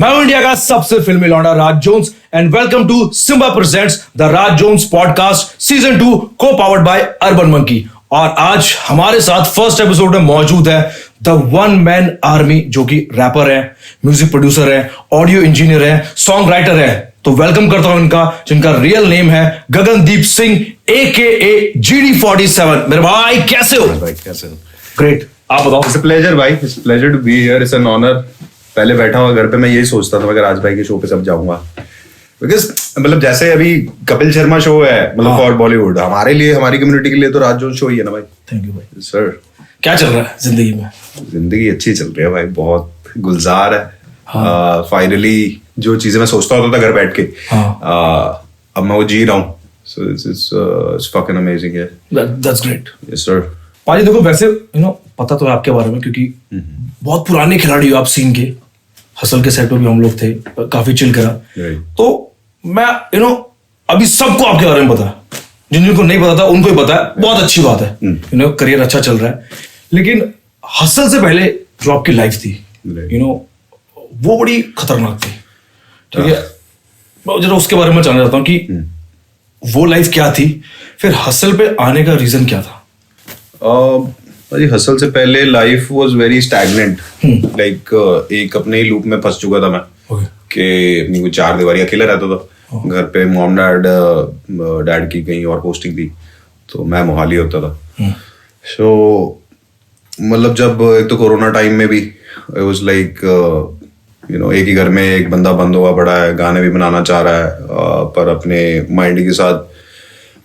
मैं हूं इंडिया का सबसे फिल्मी लौंडा Raj Jones and welcome to Simba presents the Raj Jones podcast season 2 को पावर्ड बाय अर्बन मंकी। और आज हमारे साथ फर्स्ट एपिसोड में मौजूद है द वन मैन आर्मी, जो कि रैपर है, म्यूजिक प्रोड्यूसर है, ऑडियो इंजीनियर है, सॉन्ग राइटर है। तो वेलकम करता हूं इनका, जिनका रियल नेम है गगनदीप सिंह AKA GD47। मेरे भाई कैसे हो? भाई कैसे हो? ग्रेट, आप बताओ। इट्स अ प्लेजर भाई, it's pleasure to be here, it's an honour. पहले बैठा हुआ घर पे मैं यही सोचता था अगर राज भाई के शो पे सब जाऊंगा, बिकॉज मतलब जैसे अभी कपिल शर्मा शो है मतलब फॉर बॉलीवुड, हमारे लिए, हमारी कम्युनिटी के लिए तो राज जोन शो ही है ना भाई। थैंक यू भाई। सर क्या चल रहा है जिंदगी में? जिंदगी अच्छी चल रही है भाई, बहुत गुलजार है। फाइनली जो चीजें मैं सोचता होता था घर बैठ के, अब मैं वो जी रहा हूँ। सो इट्स फकिंग अमेजिंग है। That's great. Yes sir. पाजी देखो, वैसे पता तो है आपके बारे में, क्योंकि बहुत पुराने खिलाड़ी हो आप सीन के। हसल के सेट पे भी हम लोग थे, काफी चिल करा। तो मैं अभी सबको आपके बारे में पता है, जिनको नहीं पता था उनको ही पता है। बहुत अच्छी बात है, करियर अच्छा चल रहा है। लेकिन हसल से पहले जो आपकी लाइफ थी, वो बड़ी खतरनाक थी। ठीक है, मैं जरा उसके बारे में जानना चाहता हूँ कि वो लाइफ क्या थी, फिर हसल पे आने का रीजन क्या था? हसल से पहले life was very stagnant, like एक अपने ही लूप में फंस चुका था मैं। कि अपनी कोई चार दीवारी, अकेला रहता था घर पे। मॉम डैड की कहीं और पोस्टिंग थी, तो मैं मोहाली होता था। सो मतलब जब एक तो कोरोना टाइम में भी इट वाज लाइक एक ही घर में एक बंदा बंद हुआ पड़ा है, गाने भी बनाना चाह रहा है पर अपने माइंड के साथ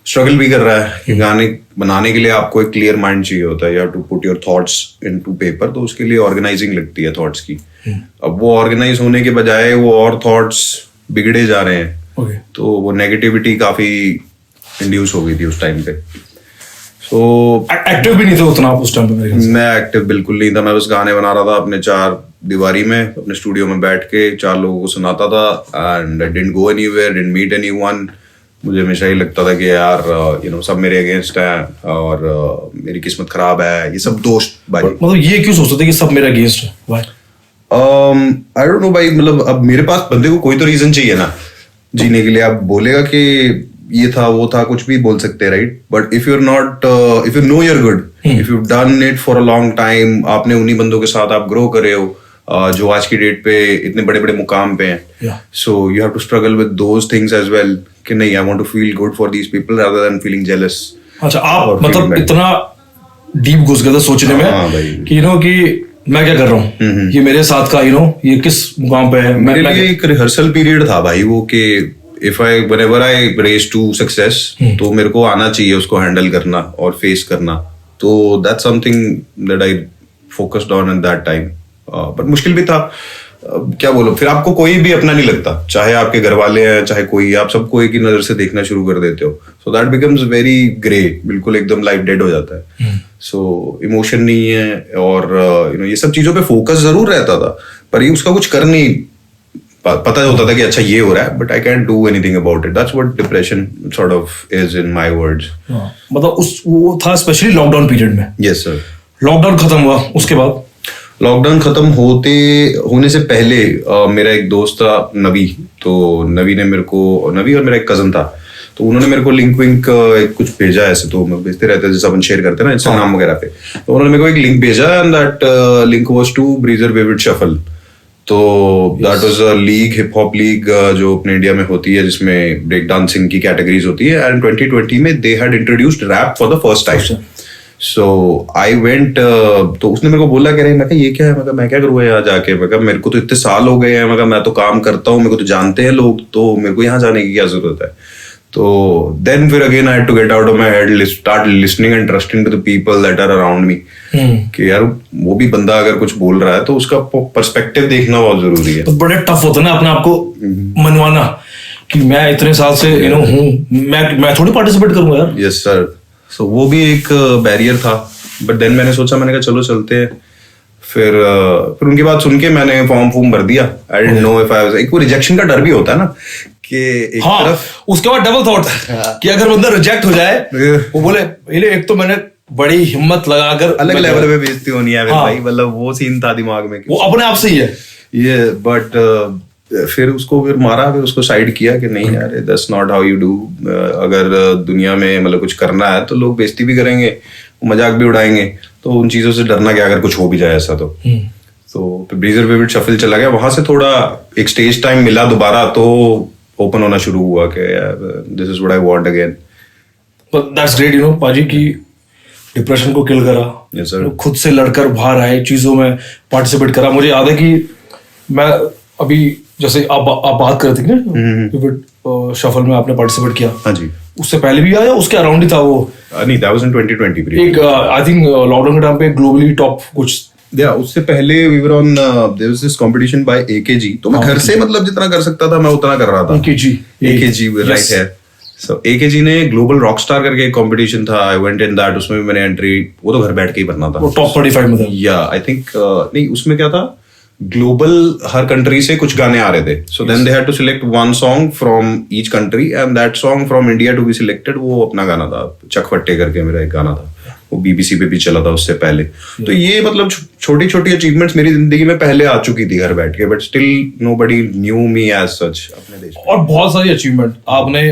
स्ट्रगल भी कर रहा है कि गाने बनाने के लिए आपको एक क्लियर माइंड चाहिए होता है, you have to put your thoughts into paper. तो उसके लिए ऑर्गेनाइजिंग लगती है थॉट्स की। अब वो ऑर्गेनाइज होने के बजाय वो और थॉट्स बिगड़े जा रहे हैं। तो वो नेगेटिविटी काफी इंड्यूस हो गई थी उस टाइम पे। सो एक्टिव भी नहीं थे उतना आप उस टाइम पे? मैं एक्टिव बिल्कुल नहीं था। मैं बस गाने बना रहा था अपने चार दीवारी में, अपने स्टूडियो में बैठ के चार लोगों को सुनाता था। And I didn't go anywhere, didn't meet anyone. मुझे हमेशा ही लगता था कि यार सब मेरे अगेंस्ट हैं और मेरी किस्मत खराब है, ये सब दोस्त भाई। मतलब ये क्यों सोचते थे कि सब मेरे अगेंस्ट है? व्हाई? आई डोंट नो भाई, मतलब अब मेरे पास बंदे को कोई तो रीजन चाहिए ना जीने के लिए। आप बोलेगा कि ये था वो था, कुछ भी बोल सकते हैं, right? But if you are not, if you know you're good, if you done it for a long time, आपने उन्हीं बंदों के साथ आप ग्रो करे हो जो आज की डेट पे इतने बड़े बड़े मुकाम पे हैं। So you have to struggle with those things as well कि नहीं, I want to feel good for these people rather than feeling jealous. अच्छा, आप मतलब इतना डीप घुस गए थे सोचने में कि कि मैं क्या कर रहा हूँ, ये मेरे साथ का ये किस मुकाम पे है। मेरे लिए एक रिहर्सल पीरियड था भाई वो, कि if I whenever I race to success, तो मेरे को आना चाहिए उसको हैंडल करना और फेस करना। तो that's something that I focused on at that time. But मुश्किल भी था, क्या बोलो। फिर आपको कोई भी अपना नहीं लगता, चाहे आपके घर वाले हैं चाहे कोई, आप सबको एक ही नजर से देखना शुरू कर देते हो। So that becomes very grey, बिल्कुल एकदम लाइफ डेड हो जाता है। सो इमोशन नहीं है और ये सब चीजों पे फोकस जरूर रहता था, पर ये उसका कुछ कर नहीं पता होता था कि अच्छा ये हो रहा है, but I can't do anything about it. That's what depression sort of is in my words. मतलब वो था स्पेशली लॉकडाउन पीरियड में? Yes sir. लॉकडाउन खत्म हुआ, उसके बाद? लॉकडाउन खत्म होने से पहले मेरा एक दोस्त था नवी। तो नवी ने मेरे को, नवी और मेरा एक कजन था, तो उन्होंने मेरे को लिंक विंक कुछ भेजा। ऐसे तो मैं भेजते रहते जैसे अपन शेयर करते हैं ना इंस्टाग्राम वगैरह पे। तो उन्होंने मेरे को एक लिंक भेजा and that link was to breezer vivid shuffle. तो that was a league, hip hop league जो अपने इंडिया में होती है, जिसमें ब्रेक डांसिंग की कैटेगरीज होती है। एंड 2020 में they had introduced rap for the first time. So I went, तो उसने मेरे को बोला कह रहे, मैं ये क्या है, मैं क्या करूँगा यहाँ जाके। मेरे को तो इतने साल हो गए हैं, मैं तो काम करता हूँ, मेरे को तो जानते हैं लोग, तो मेरे को यहाँ जाने की क्या जरूरत है। तो देन फिर again I had to get out of my head, start listening and trusting to the people that are around me. कि यार वो भी बंदा अगर कुछ बोल रहा है तो उसका पर्सपेक्टिव देखना बहुत जरूरी है। तो बड़े टफ होता है ना अपने आप को मनवाना कि मैं इतने साल से हूँ, मैं थोड़ी पार्टिसिपेट करूंगा यार। Yes sir. सो वो भी एक बैरियर था, बट देन मैंने कहा चलो चलते हैं। फिर उनकी बात सुन के मैंने फॉर्म भर दिया। I didn't know if I was, एक वो रिजेक्शन का डर भी होता है ना कि एक तरफ, उसके बाद डबल थॉट कि अगर बंदा रिजेक्ट हो जाए, वो बोले एक तो मैंने बड़ी हिम्मत लगाकर अलग लेवल पे बेइज्जती होनी है भाई, मतलब वो सीन था दिमाग में। वो अपने आप से ही है ये, बट फिर मारा, फिर उसको साइड किया कि नहीं यार, that's not how you do. अगर दुनिया में मतलब कुछ करना है तो लोग बेइज्जती भी करेंगे, मजाक भी उड़ाएंगे, तो उन चीजों से डरना क्या अगर कुछ हो भी जाए ऐसा तो। फिर ब्रीजर विविड शफल चला गया, वहां से थोड़ा एक स्टेज टाइम मिला दोबारा, तो ओपन होना शुरू हुआ कि this is what I want again. But that's great you know पाजी की डिप्रेशन को किल करा। Yes, sir. खुद से लड़कर बाहर आए, चीजों में पार्टिसिपेट करा। मुझे याद है कि मैं अभी जैसे आप बात कर रहे थे ना विविड शफल में आपने पार्टिसिपेट किया। हाँ जी। उससे पहले भी आया, उसके अराउंड ही था वो? नहीं, दैट वाज इन 2020। एक आई थिंक लॉकडाउन के टाइम पे ग्लोबली टॉप कुछ, या उससे पहले we were on there was this competition by AKG, तो मैं घर से मतलब जितना कर सकता था मैं उतना कर रहा था। AKG राइट है। सो AKG ने ग्लोबल रॉकस्टार करके एक कंपटीशन था, आई वेंट इन दैट। उसमें भी मैंने एंट्री, वो तो घर बैठ के ही भरना था, वो टॉप 35 में था। या आई थिंक नहीं, उसमें क्या था, ग्लोबल हर कंट्री से कुछ गाने आ रहे थे। So then they had to select one song from each country and that song from India to be selected. वो अपना गाना था, चकफट्टे करके मेरा एक गाना था, वो BBC पे भी चला था उससे पहले। तो ये मतलब छोटी छोटी अचीवमेंट्स मेरी जिंदगी में पहले आ चुकी थी घर बैठ के, but still nobody knew me as such अपने देश में। और बहुत सारी अचीवमेंट आपने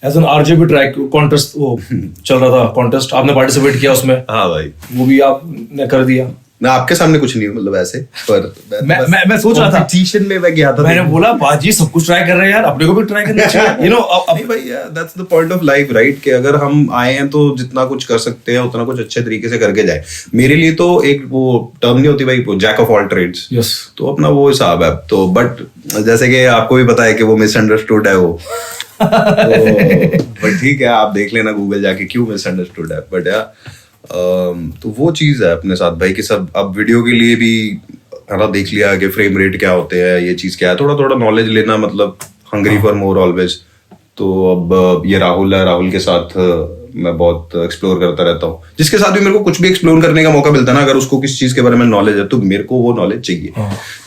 as an RJB track contest, वो चल रहा था कॉन्टेस्ट, आपने पार्टिसिपेट किया उसमें? हाँ भाई, वो भी आपने कर दिया। मैं आपके सामने कुछ नहीं हूँ मतलब ऐसे, पर मैं सोच रहा था कंपटीशन में मैं गया था। मैंने बोला बाजी सब कुछ ट्राई कर रहे हैं यार, अपने को भी ट्राई करना चाहिए, यू नो। नहीं भाई, that's the point of life right, कि अगर हम आए हैं तो जितना कुछ कर सकते हैं उतना कुछ अच्छे तरीके से करके जाए। मेरे लिए तो एक वो टर्म नहीं होती भाई, jack of all trades, yes, तो अपना वो हिसाब है तो। बट जैसे कि आपको भी पता है कि वो मिसअंडरस्टूड है वो बट ठीक है, आप देख लेना गूगल जाके क्यों मिसअंडरस्टूड है। बट तो वो चीज है अपने साथ भाई कि सब अब वीडियो के लिए भी है ना, देख लिया कि फ्रेम रेट क्या होते हैं, ये चीज क्या है, थोड़ा थोड़ा नॉलेज लेना, मतलब हंग्री फॉर मोर ऑलवेज। तो अब ये राहुल है, राहुल के साथ मैं बहुत एक्सप्लोर करता रहता हूँ, जिसके साथ भी मेरे को कुछ भी एक्सप्लोर करने का मौका मिलता है ना, अगर उसको किस चीज के बारे में नॉलेज है तो मेरे को वो नॉलेज चाहिए।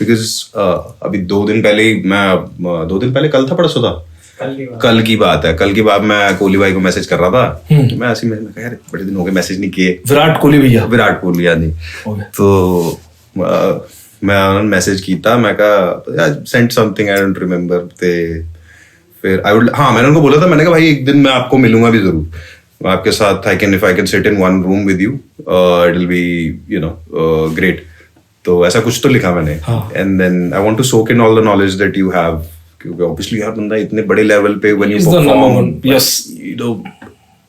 बिकॉज अभी 2 दिन पहले ही मैं 2 दिन पहले, कल था परसों था, कल की बात है, कल की बात, मैं कोहली भाई को मैसेज कर रहा था, तो मैं ऐसे में कह रहे बड़े दिन हो गए मैसेज नहीं किए, विराट कोहली भैया, विराट कोहली यानी। तो मैं मैसेज किया, मैं कहा send something I don't remember ते, फिर मैंने उनको बोला था, मैंने कहा भाई एक दिन मैं आपको मिलूंगा भी जरूर आपके साथ, if I can sit in one room with you it will be you know great. तो ऐसा कुछ तो लिखा मैंने, and then I want to soak in all the knowledge that you have, क्योंकि ऑब्वियसली यार बंदा इतने बड़े लेवल पे व्हेन यू परफॉर्म, यस,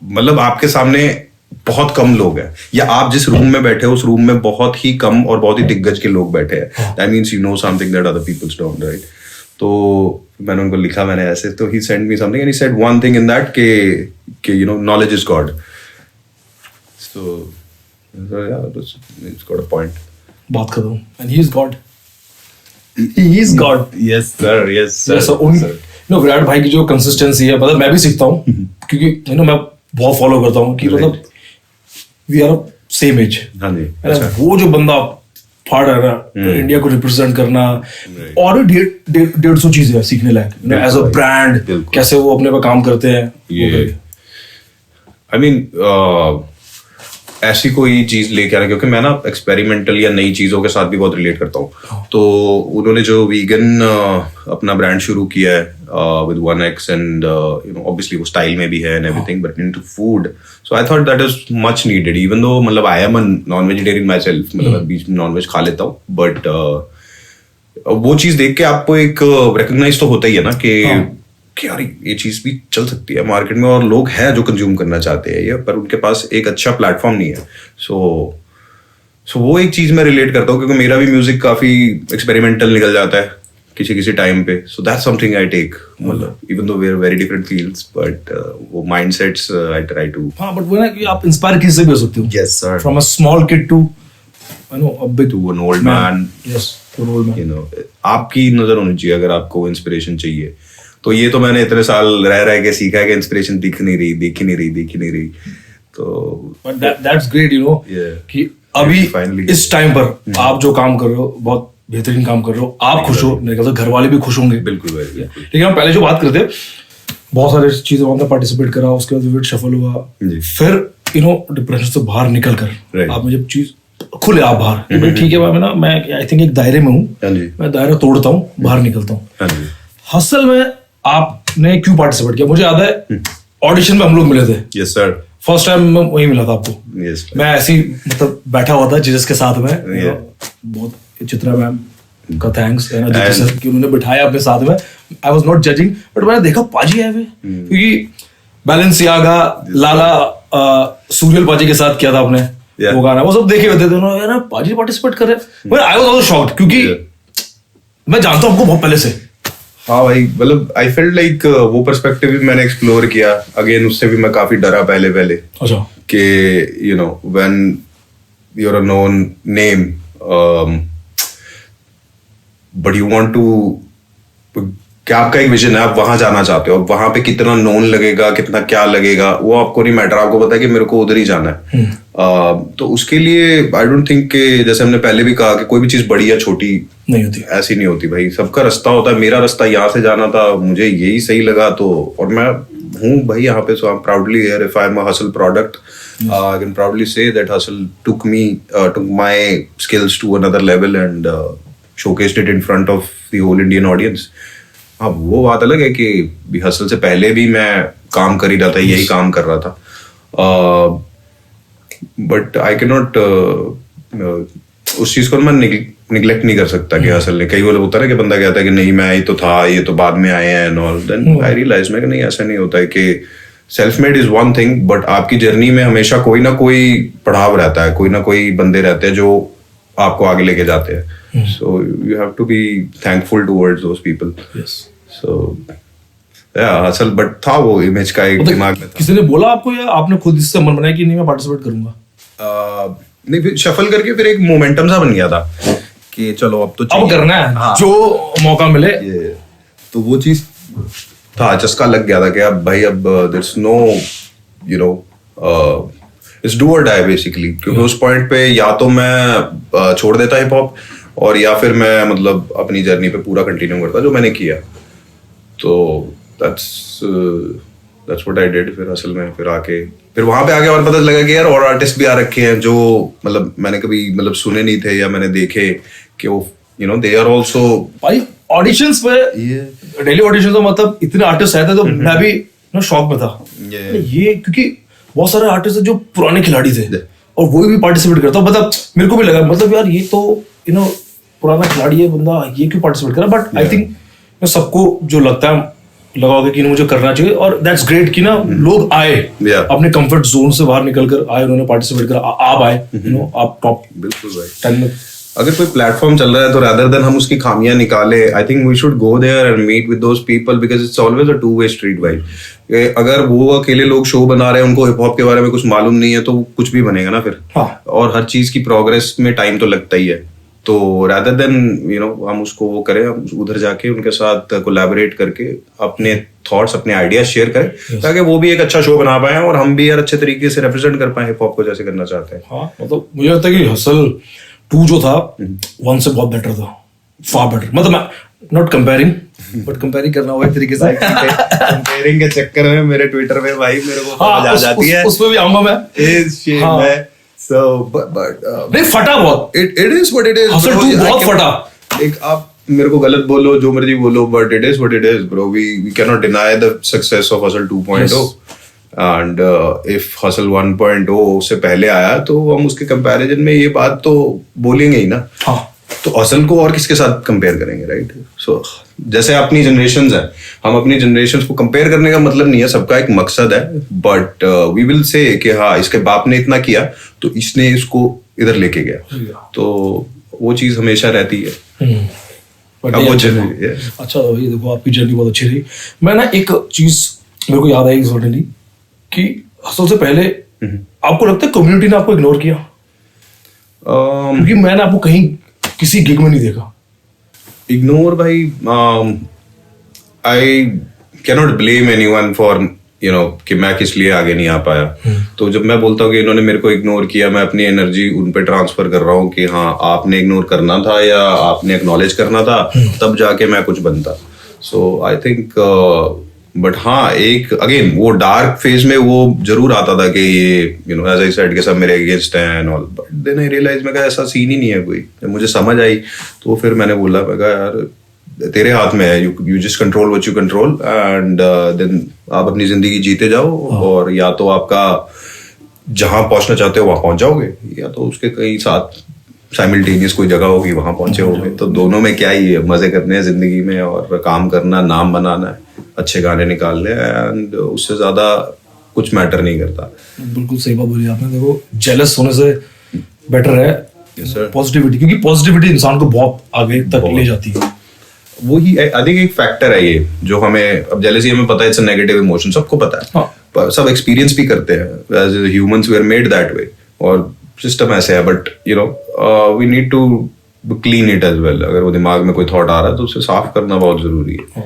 मतलब आपके सामने बहुत कम लोग हैं, या आप जिस रूम में बैठे हो उस रूम में बहुत ही कम और बहुत ही दिग्गज के लोग बैठे हैं, that means you know something that other peoples don't, right. तो मैंने उनको लिखा, मैंने ऐसे, तो he send me something and he said one thing in that के you know knowledge is God. So yeah it's got a point, बात कर रहा हूं, and he is God, he is God. Yes sir, yes sir. Yes, so Virat भाई की जो consistency है, मतलब मैं भी सीखता हूँ क्योंकि यू नो मैं बहुत फॉलो करता हूँ कि मतलब वी आर सेम एज। हाँ जी, वो जो बंदा फाड़ रहा है ना इंडिया को रिप्रेजेंट करना, और 150 चीजें सीखने लायक एज अ ब्रांड, कैसे वो अपने पे काम करते हैं। आई मीन ऐसी कोई चीज लेके आना, क्योंकि मैं ना एक्सपेरिमेंटल या नई चीजों के साथ भी बहुत रिलेट करता हूँ। तो उन्होंने जो वीगन अपना ब्रांड शुरू किया है with 1X, and you know obviously वो स्टाइल में भी है and everything, but into food, so I thought that is much needed, even though मतलब I am a non vegetarian myself, मतलब बीच में नॉन वेज खा लेता हूँ, बट वो चीज देख के आपको एक रिकॉग्नाइज तो होता ही है ना कि यार ये चीज भी चल सकती है मार्केट में, और लोग हैं जो कंज्यूम करना चाहते हैं ये, पर उनके पास एक अच्छा प्लेटफॉर्म नहीं है। सो वो एक चीज मैं रिलेट करता हूँ, क्योंकि मेरा भी म्यूजिक काफी एक्सपेरिमेंटल निकल जाता है किसी टाइम पे। So that's something I take, मतलब even though we are very different fields, but वो माइंडसेट्स आई ट्राई टू। हाँ, बट वो ना कि आप इंस्पायर किससे भी हो सकते हो। Yes sir, from a small kid to I know a big to an old man. Yes, to an old man. You know आपकी नजर होनी चाहिए अगर आपको इंस्पिरेशन चाहिए। तो ये तो मैंने इतने साल रह के सीखा है कि इंस्पिरेशन दिख नहीं रही। तो दैट्स ग्रेट, यू नो, कि अभी इस टाइम पर आप जो काम कर रहे हो बहुत बेहतरीन काम कर रहे हो, आप खुश हो, मेरे ख्याल से घर वाले भी खुश होंगे। बिल्कुल। लेकिन हम पहले जो बात करते हैं, बहुत सारी चीजें वहां पे पार्टिसिपेट करा, उसके बाद विविड शफल हुआ, फिर यू नो डिप्रेशन से बाहर निकल कर आपने जब चीज खुले आप बाहर कि भाई ठीक है भाई, मैं आई थिंक एक दायरे में हूँ, हाँ जी, मैं दायरा तोड़ता हूँ, बाहर निकलता हूँ। हाँ जी। हसल में आपने क्यों पार्टिसिपेट किया? मुझे याद है ऑडिशन में हम लोग मिले थे, यस सर, फर्स्ट टाइम मैं वही मिला था आपको। यस मैं ऐसे ही मतलब बैठा हुआ था जीसस के साथ में, बहुत चित्रा मैम का थैंक्स है ना जीसस सर कि उन्होंने बिठाया अपने साथ में। I was not judging, but मैंने देखा पाजी आए हुए, क्योंकि बैलेंसियागा, लाला, सूर्यल पाजी के साथ किया था आपने वो गाना, वो सब देखे हुए थे दोनों, यार पाजी पार्टिसिपेट कर रहे हैं। But I was also shocked, क्योंकि मैं जानता हूं आपको बहुत पहले से। हाँ भाई, मतलब आई फेल्ट लाइक वो पर्सपेक्टिव भी मैंने एक्सप्लोर किया। अगेन उससे भी मैं काफी डरा पहले अच्छा कि you know when you are a known name but you want to, क्या आपका एक विजन है, आप वहां जाना चाहते हो, अब वहां पे कितना नोन लगेगा, कितना क्या लगेगा, वो आपको नहीं मैटर, आपको पता है कि मेरे को उधर ही जाना है। तो उसके लिए आई डोंट थिंक कि, जैसे हमने पहले भी कहा कि कोई भी चीज बड़ी या छोटी नहीं होती, ऐसी नहीं होती भाई, सबका रास्ता होता है। मेरा रास्ता यहाँ से जाना था, मुझे यही सही लगा, तो और मैं हूँ भाई यहाँ पे, so I am proudly here. If I am a hustle product, I can proudly say that hustle took my skills to another level and showcased it in front of the whole Indian audience. हाँ, वो बात अलग है कि hustle से पहले भी मैं काम कर ही रहा था, यही काम कर रहा था, बट आई कैन नॉट उस चीज को मैं निगलेक्ट नहीं कर सकता कि हसल ने, कई बार होता है ना कि बंदा कहता है कि नहीं मैं ही तो था, ये तो बाद में आए हैं and all, then I realise में कि नहीं, ऐसा नहीं होता है कि self made is one thing, but आपकी जर्नी में हमेशा कोई ना कोई पड़ाव रहता है, कोई ना कोई बंदे रहते हैं जो आपको आगे लेके जाते हैं। So you have to be thankful towards those people. Yes. So yeah, असल बट था वो इमेज का एक दिमाग में था। किसी ने बोला आपको या आपने खुद इससे मन बनाया कि नहीं मैं पार्टिसिपेट करूंगा? नहीं, फिर शफल करके फिर एक मोमेंटम सा बन गया था कि चलो अब तो अब करना है, हाँ, जो मौका मिले। तो वो चीज था, चस्का लग गया था कि अब भाई अब there's no you know it's do or die basically, क्योंकि उस पॉइंट पे या तो मैं छोड़ देता हिप हॉप, और या फिर मैं मतलब अपनी जर्नी पे पूरा कंटिन्यू करता, जो मैंने किया। तो that's what I did। फिर असल में फिर वहां पे आके और पता लगा कि यार और आर्टिस्ट भी आ रखे हैं जो मतलब मैंने कभी मतलब सुने नहीं थे, या मैंने देखे कि वो you know they are also. भाई ऑडिशंस पे, डेली ऑडिशन तो मतलब इतने आर्टिस्ट आए थे, तो मैं भी ना शॉक में था ये, क्योंकि बहुत सारे आर्टिस्ट जो पुराने खिलाड़ी थे और वो भी पार्टिसिपेट करता, मतलब मेरे को भी लगा मतलब यार ये तो यू नो पुराना खिलाड़ी है बंदा, ये क्यों पार्टिसिपेट कर रहा। बट आई थिंक सबको जो लगता है लगा होगा कि मुझे करना चाहिए, और दैट्स ग्रेट कि ना लोग आए, अपने कंफर्ट जोन से बाहर निकल कर आए, उन्होंने पार्टिसिपेट करा, आप आए, यू नो आप टॉप। बिल्कुल भाई, अगर कोई प्लेटफॉर्म चल रहा है तो रादर देन हम उसकी खामियां निकाले, I think we should go there and meet with those people, because it's always a two way street भाई। अगर वो अकेले लोग शो बना रहे हैं, उनको हिप हॉप के बारे में कुछ मालूम नहीं है, तो कुछ भी बनेगा ना फिर। हाँ। और हर चीज की प्रोग्रेस में टाइम तो लगता ही है, तो रादर देन यू नो हम उसको वो करें, हम उधर जाके उनके साथ कोलैबोरेट करके अपने थॉट्स, अपने आइडियाज शेयर करें, ताकि वो भी एक अच्छा शो बना पाए और हम भी यार अच्छे तरीके से रिप्रेजेंट कर पाए हिप हॉप को जैसे करना चाहते हैं। हाँ, मतलब मुझे लगता है कि हसल 2 जो था 1 से बहुत बेटर था, फार बेटर। मतलब नॉट कंपेयरिंग, बट कंपेयरिंग करना होगा एक तरीके से। कंपेयरिंग के चक्कर में मेरे ट्विटर पे भाई मेरे को समझ आ जाती है, उसमें भी आऊंगा मैं। So, but नहीं फटा बहुत। It is what it is. Hustle 2 बहुत फटा। एक आप मेरे को गलत बोलो, जो मर्जी बोलो, but it is what it is, bro. We cannot deny the success of Hustle 2.0. And if Hustle 1.0 से पहले आया, तो हम उसके कंपैरिजन में ये बात तो बोलेंगे ही ना। हाँ। तो हसल को और किसके साथ कंपेयर करेंगे, राइट? सो जैसे अपनी जनरेशंस है, हम अपनी जनरेशंस को कंपेयर करने का मतलब नहीं है, सबका एक मकसद है, बट वी विल से कि हाँ इसके बाप ने इतना किया तो इसने इसको इधर लेके गया, तो वो चीज हमेशा रहती है। अच्छा ये देखो आपकी जर्नी बहुत अच्छी रही। मैं ना एक चीज मेरे को याद आई सडनली कि हसल से पहले आपको लगता है कम्युनिटी ने आपको इग्नोर किया? क्योंकि मैंने आपको कहीं किसी गिग में नहीं देखा। इग्नोर भाई, I cannot blame anyone for you know कि मैं किस लिए आगे नहीं आ पाया। तो जब मैं बोलता हूँ कि इन्होंने मेरे को इग्नोर किया, मैं अपनी एनर्जी उन पे ट्रांसफर कर रहा हूँ कि हाँ आपने इग्नोर करना था या आपने एक्नॉलेज करना था, तब जाके मैं कुछ बनता। सो आई थिंक बट हाँ, एक अगेन वो डार्क फेज में वो जरूर आता था कि ये एज आई सेड के सब मेरे अगेंस्ट हैं and all, but then I realise मैं कहा ऐसा सीन ही नहीं है कोई। जब मुझे समझ आई तो फिर मैंने बोला, मैं कहा यार तेरे हाथ में है, you just control what you control and then आप अपनी जिंदगी जीते जाओ, और या तो आपका जहां पहुंचना चाहते हो वहां पहुंच जाओगे, या तो उसके कहीं साथ साइमल्टेनियस कोई जगह होगी वहां पहुंचे होगे। तो दोनों में क्या ही है, मजे करने हैं जिंदगी में और काम करना, नाम बनाना है, अच्छे गाने निकालने एंड उससे ज्यादा कुछ मैटर नहीं करता। बिल्कुल सही बात बोली आपने। देखो जेलस होने से बेटर है पॉजिटिविटी, क्योंकि पॉजिटिविटी इंसान को बहुत आगे तक ले जाती है। वही आई थिंक एक फैक्टर है ये जो हमें, अब जेलसी हमें पता है इट्स अ नेगेटिव इमोशन, सबको पता है। हाँ। पर सब एक्सपीरियंस भी करते हैं, as humans we are made that way, और सिस्टम ऐसे है। But we need to clean it as well. अगर वो दिमाग में कोई थॉट आ रहा है तो उसे साफ करना बहुत जरूरी है,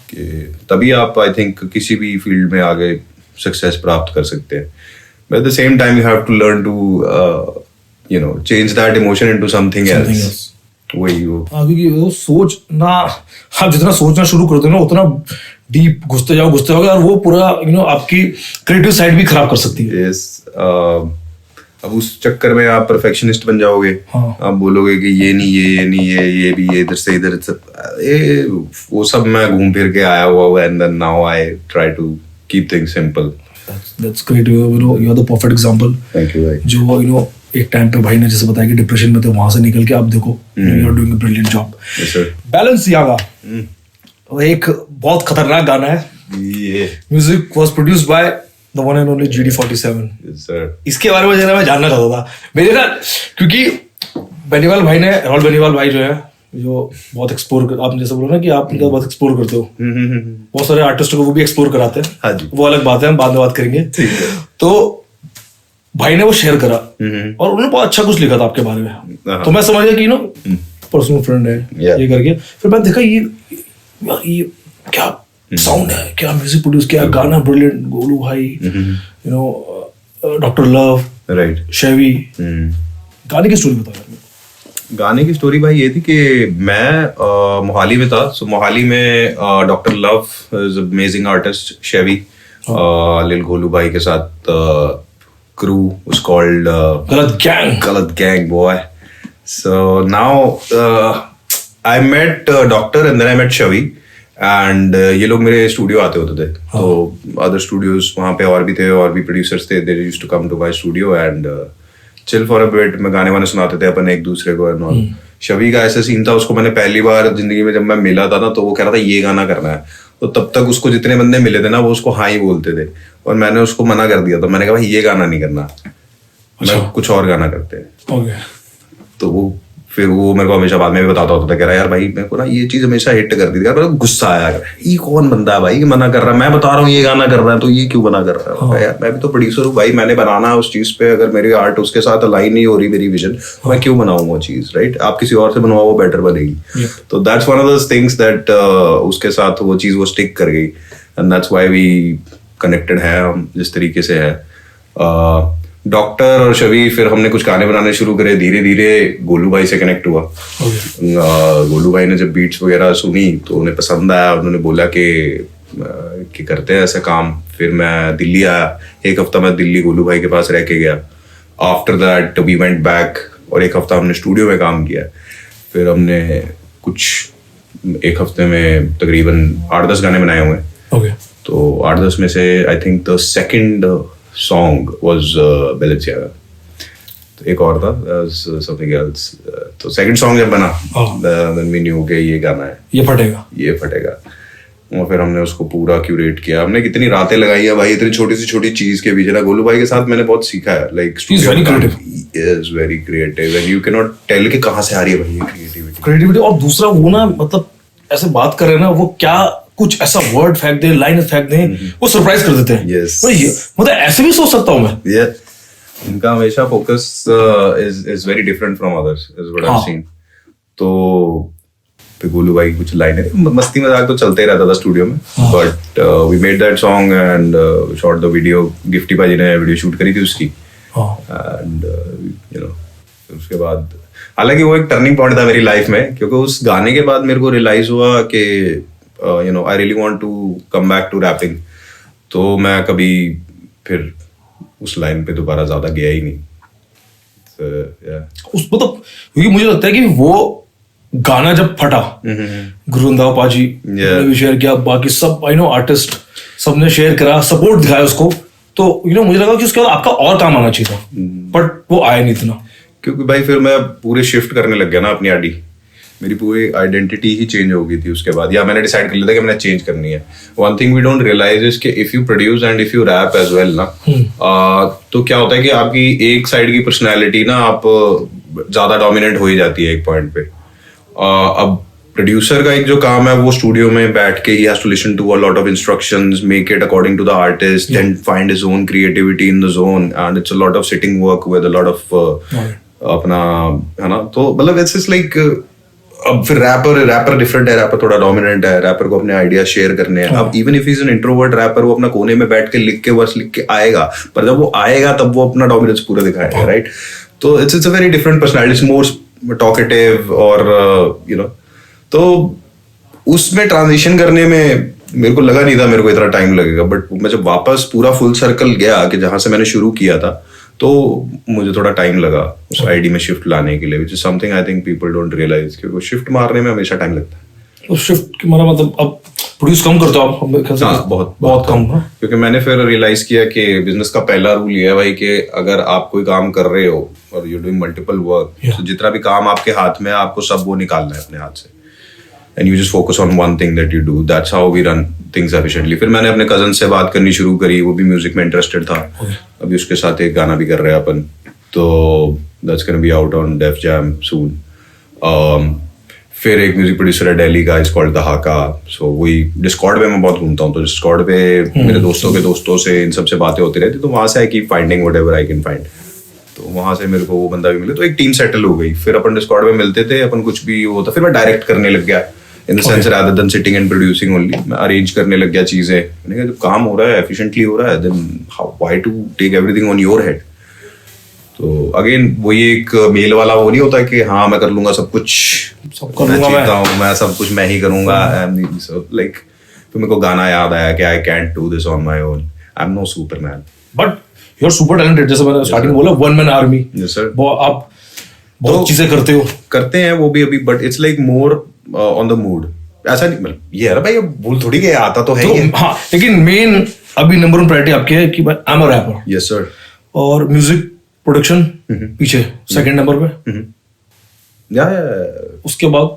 कि तभी आप आई थिंक किसी भी फील्ड में आगे सक्सेस प्राप्त कर सकते हैं। But at the same time you have to learn to change that emotion into something else. वही वो, क्योंकि वो सोच ना, आप जितना सोचना शुरू करते हो ना उतना डीप घुसते जाओगे और वो पूरा आपकी क्रिएटिव साइड भी खराब कर सकती है। yes, अब उस चक्कर में आप परफेक्शनिस्ट बन जाओगे। हाँ। आप बोलोगे कि ये नहीं ये भी ये इधर से इधर से, वो सब मैं घूम फिर के आया हुआ and then now I try to keep things simple. That's great. You are the perfect example. Thank you भाई। जो एक टाइम पे भाई ने जैसे बताया कि डिप्रेशन में थे, वहां से निकल के आप देखो you are doing a brilliant job. Yes sir। Balenciaga वो एक बहुत खतरनाक गाना है। ये music was produced by the one and only GD47। Yes sir। इसके बारे में जरा मैं जानना चाहता था मेरे ना, क्योंकि बेनीवाल भाई ने, राहुल बेनीवाल भाई जो है, जो बहुत एक्सप्लोर, आपने जैसे बोला ना कि आप इनका बहुत एक्सप्लोर करते हो, बहुत सारे आर्टिस्टों को वो भी एक्सप्लोर कराते हैं। हाँ जी। वो अलग बात है, हम बाद में बात करेंगे। ठीक है। तो भाई ने वो शेयर करा और उन्होंने बहुत अच्छा कुछ लिखा था आपके बारे में, तो मैं समझ गया कि पर्सनल फ्रेंड है ये करके। फिर मैं देखा ये क्या साउंड है, क्या म्यूजिक प्रोड्यूस किया, गाना ब्रिलियंट, गोलू भाई, डॉक्टर लव, राइट, शेवी। गाने की स्टोरी बताओ। गाने की स्टोरी भाई ये थी कि मैं मोहाली में था। सो मोहाली में doctor love is amazing artist, Chevy, lil Golu भाई के साथ crew was called Galat Gang boy. So now I met Doctor and then I met Shavi and ये लोग मेरे स्टूडियो आते होते थे। तो other studios वहाँ पे और भी थे, और भी producers थे, they used to come to my studio and chill for a bit। मैं गाने वाने सुनाते थे अपन एक दूसरे को and all। शवी का ऐसा सीन था, उसको मैंने पहली बार जिंदगी में जब मैं मिला था ना, तो वो कह रहा था ये गाना करना है। तो तब तक उसको जितने बंदे मिले थे ना, वो उसको हाँ ही बोलते थे, और मैंने उसको मना कर दिया था। मैंने कहा भाई ये गाना नहीं करना, मैं कुछ और गाना करते हैं। तो वो फिर वो मेरे को हमेशा बाद में भी बताता होता था, कह रहा यार भाई मेरे को ना ये चीज हमेशा हिट कर दी थी। यार गुस्सा आया, ये कौन बंदा है भाई मना कर रहा है, मैं बता रहा हूँ ये गाना कर रहा है तो ये क्यों मना कर रहा है। यार मैं भी तो प्रोड्यूसर हूँ भाई, मैंने बनाना है उस चीज पे, अगर मेरी आर्ट उसके साथ अलाइन नहीं हो रही मेरी विजन, मैं क्यों बनाऊँ वो चीज, राइट। आप किसी और से बनवाओ, वो बेटर बनेगी। तो that's one of those things that उसके साथ वो चीज वो स्टिक कर गई, and that's why we connected है हम जिस तरीके से है। डॉक्टर और शवी, फिर हमने कुछ गाने बनाने शुरू करे, धीरे धीरे गोलू भाई से कनेक्ट हुआ। गोलू भाई ने जब बीट्स वगैरह सुनी तो उन्हें पसंद आया, उन्होंने बोला कि करते हैं ऐसा काम। फिर मैं दिल्ली आया, एक हफ्ता मैं दिल्ली गोलू भाई के पास रह के गया। After that we went back, और एक हफ्ता हमने स्टूडियो में काम किया। फिर हमने एक हफ्ते में तकरीबन 8-10 गाने बनाए हुए। तो 8-10 में से I think the second song was Balenciaga। तो एक और था something else। तो second song जब बना then we knew कि ये गाना है, ये फटेगा। और फिर हमने उसको पूरा क्यूरेट किया। हमने कितनी रातें लगाई है भाई इतनी छोटी सी छोटी चीज के पीछे ना। गोलू भाई के साथ मैंने बहुत सीखा है, like very creative and you can not tell कि कहाँ से आ रही है भाई ये क्रिएटिविटी। और दूसरा वो ना, मतलब ऐसे बात कर रहे हैं ना, वो क्या कुछ ऐसा वर्ड फेंक दे, लाइन फेंक दे, वो सरप्राइज कर देते हैं। मतलब ऐसे भी सोच सकता हूँ मैं। इनका हमेशा focus is very different from others, is what I have seen. तो गोलू भाई कुछ लाइनें, मस्ती मजाक तो चलते ही रहता था स्टूडियो में, but we made that song and shot the video. Gifty भाई ने वीडियो शूट करी थी उसकी, एंड उसके बाद, हालांकि वो एक टर्निंग पॉइंट था मेरी लाइफ में, क्योंकि उस गाने के बाद मेरे को रियलाइज हुआ कि you know I really want to come back to rapping, तो मैं कभी फिर उस लाइन पे दोबारा ज्यादा गया ही नहीं। उस मतलब क्योंकि मुझे लगता है कि वो गाना जब फटा, गुरु रंधावा पाजी ने भी शेयर किया, बाकी सब आई नो आर्टिस्ट सबने शेयर करा, सपोर्ट दिखाया उसको, तो यू नो मुझे लगा कि उसके बाद आपका और काम आना चाहिए था, बट वो आया नहीं इतना। क्योंकि भाई फिर मैं पूरे शिफ्ट करने लग गया ना अपनी आईडी, मेरी पूरी आइडेंटिटी ही चेंज हो गई थी उसके बाद, या मैंने डिसाइड कर लिया था कि मैंने चेंज करनी है। One thing we don't realise is कि if you produce and if you rap as well ना, तो क्या होता है कि आपकी एक साइड की पर्सनैलिटी ना आप ज्यादा डोमिनेंट हो ही जाती है एक पॉइंट पे। अब प्रोड्यूसर का एक जो काम है वो स्टूडियो में बैठ के ही has to listen to a lot of instructions, make it according to the artist, then find his own creativity in the zone, and it's a lot of sitting work with a lot of अपना, है ना। तो मतलब it's like अब फिर rapper different है, rapper थोड़ा dominant है, रैपर को अपने आइडिया शेयर करने हैं। अब even if is an introvert rapper, वो अपना कोने में बैठ के लिख के वर्स लिख के आएगा, पर जब वो आएगा तब वो अपना डोमिनेंस पूरा दिखाएगा, राइट। तो it's a very different personality, it's more talkative और यू नो, तो उसमें ट्रांजिशन करने में मेरे को लगा नहीं था मेरे को इतना टाइम लगेगा, बट मैं जब वापस पूरा फुल सर्कल गया कि जहां से मैंने शुरू किया था, तो मुझे थोड़ा टाइम लगा उस आईडी में शिफ्ट लाने के लिए, which is something I think people don't realize, क्योंकि शिफ्ट मारने में हमेशा टाइम लगता है। उस शिफ्ट की मतलब अब प्रोड्यूस कम करते हो आप? हाँ, बहुत कम, क्योंकि मैंने फिर रियलाइज किया कि बिजनेस का पहला रूल ये है भाई कि अगर आप कोई काम कर रहे हो और यू डूइंग मल्टीपल वर्क, तो जितना भी काम आपके हाथ में है आपको सब वो निकालना है अपने हाथ से, and you just focus on one thing that you do. That's how we run things efficiently. फिर मैंने अपने कजन से बात करनी शुरू करी, वो भी म्यूजिक में इंटरेस्टेड था, अभी उसके साथ एक गाना भी कर रहे हैं अपन, तो that's gonna be out on Def Jam soon. फिर एक म्यूजिक प्रोड्यूसर है दिल्ली का, इट्स कॉल्ड दहाका, सो वही डिस्कॉर्ड पे मैं बहुत घूमता हूँ, तो डिस्कॉर्ड पे मेरे दोस्तों के दोस्तों से इन सबसे बातें होती रहती, तो वहां से I keep finding whatever I can find, तो वहां से मेरे को वो बंदा भी मिले, तो एक टीम सेटल हो गई। फिर अपन डिस्कॉर्ड में मिलते थे, अपन कुछ भी होता, फिर मैं डायरेक्ट करने लग गया, in the sense rather than sitting and producing only, मैं अरेंज करने लग गया चीजें। मैंने कहा जब काम हो रहा है, एफिशिएंटली हो रहा है, then why to take everything on your head. तो अगेन वही एक मेल वाला वो नहीं होता कि हाँ मैं कर लूंगा सब कुछ, मैं जीता हूँ, मैं सब कुछ मैं ही करूंगा, लाइक फिर मेरे को गाना याद आया कि I can't do this on my own, I am no superman, but you are super talented, जैसे मैंने स्टार्टिंग में बोला, one man army. Yes sir, आप बहुत चीजें करते हैं वो भी अभी, but it's like more on the mood, ऐसा नहीं मतलब ये है भाई, अब भूल थोड़ी गया, आता तो है ही। हाँ, लेकिन मेन अभी नंबर 1 प्रायोरिटी आपकी है कि आई am a rapper. Yes sir, और म्यूजिक प्रोडक्शन पीछे सेकंड नंबर पे, उसके बाद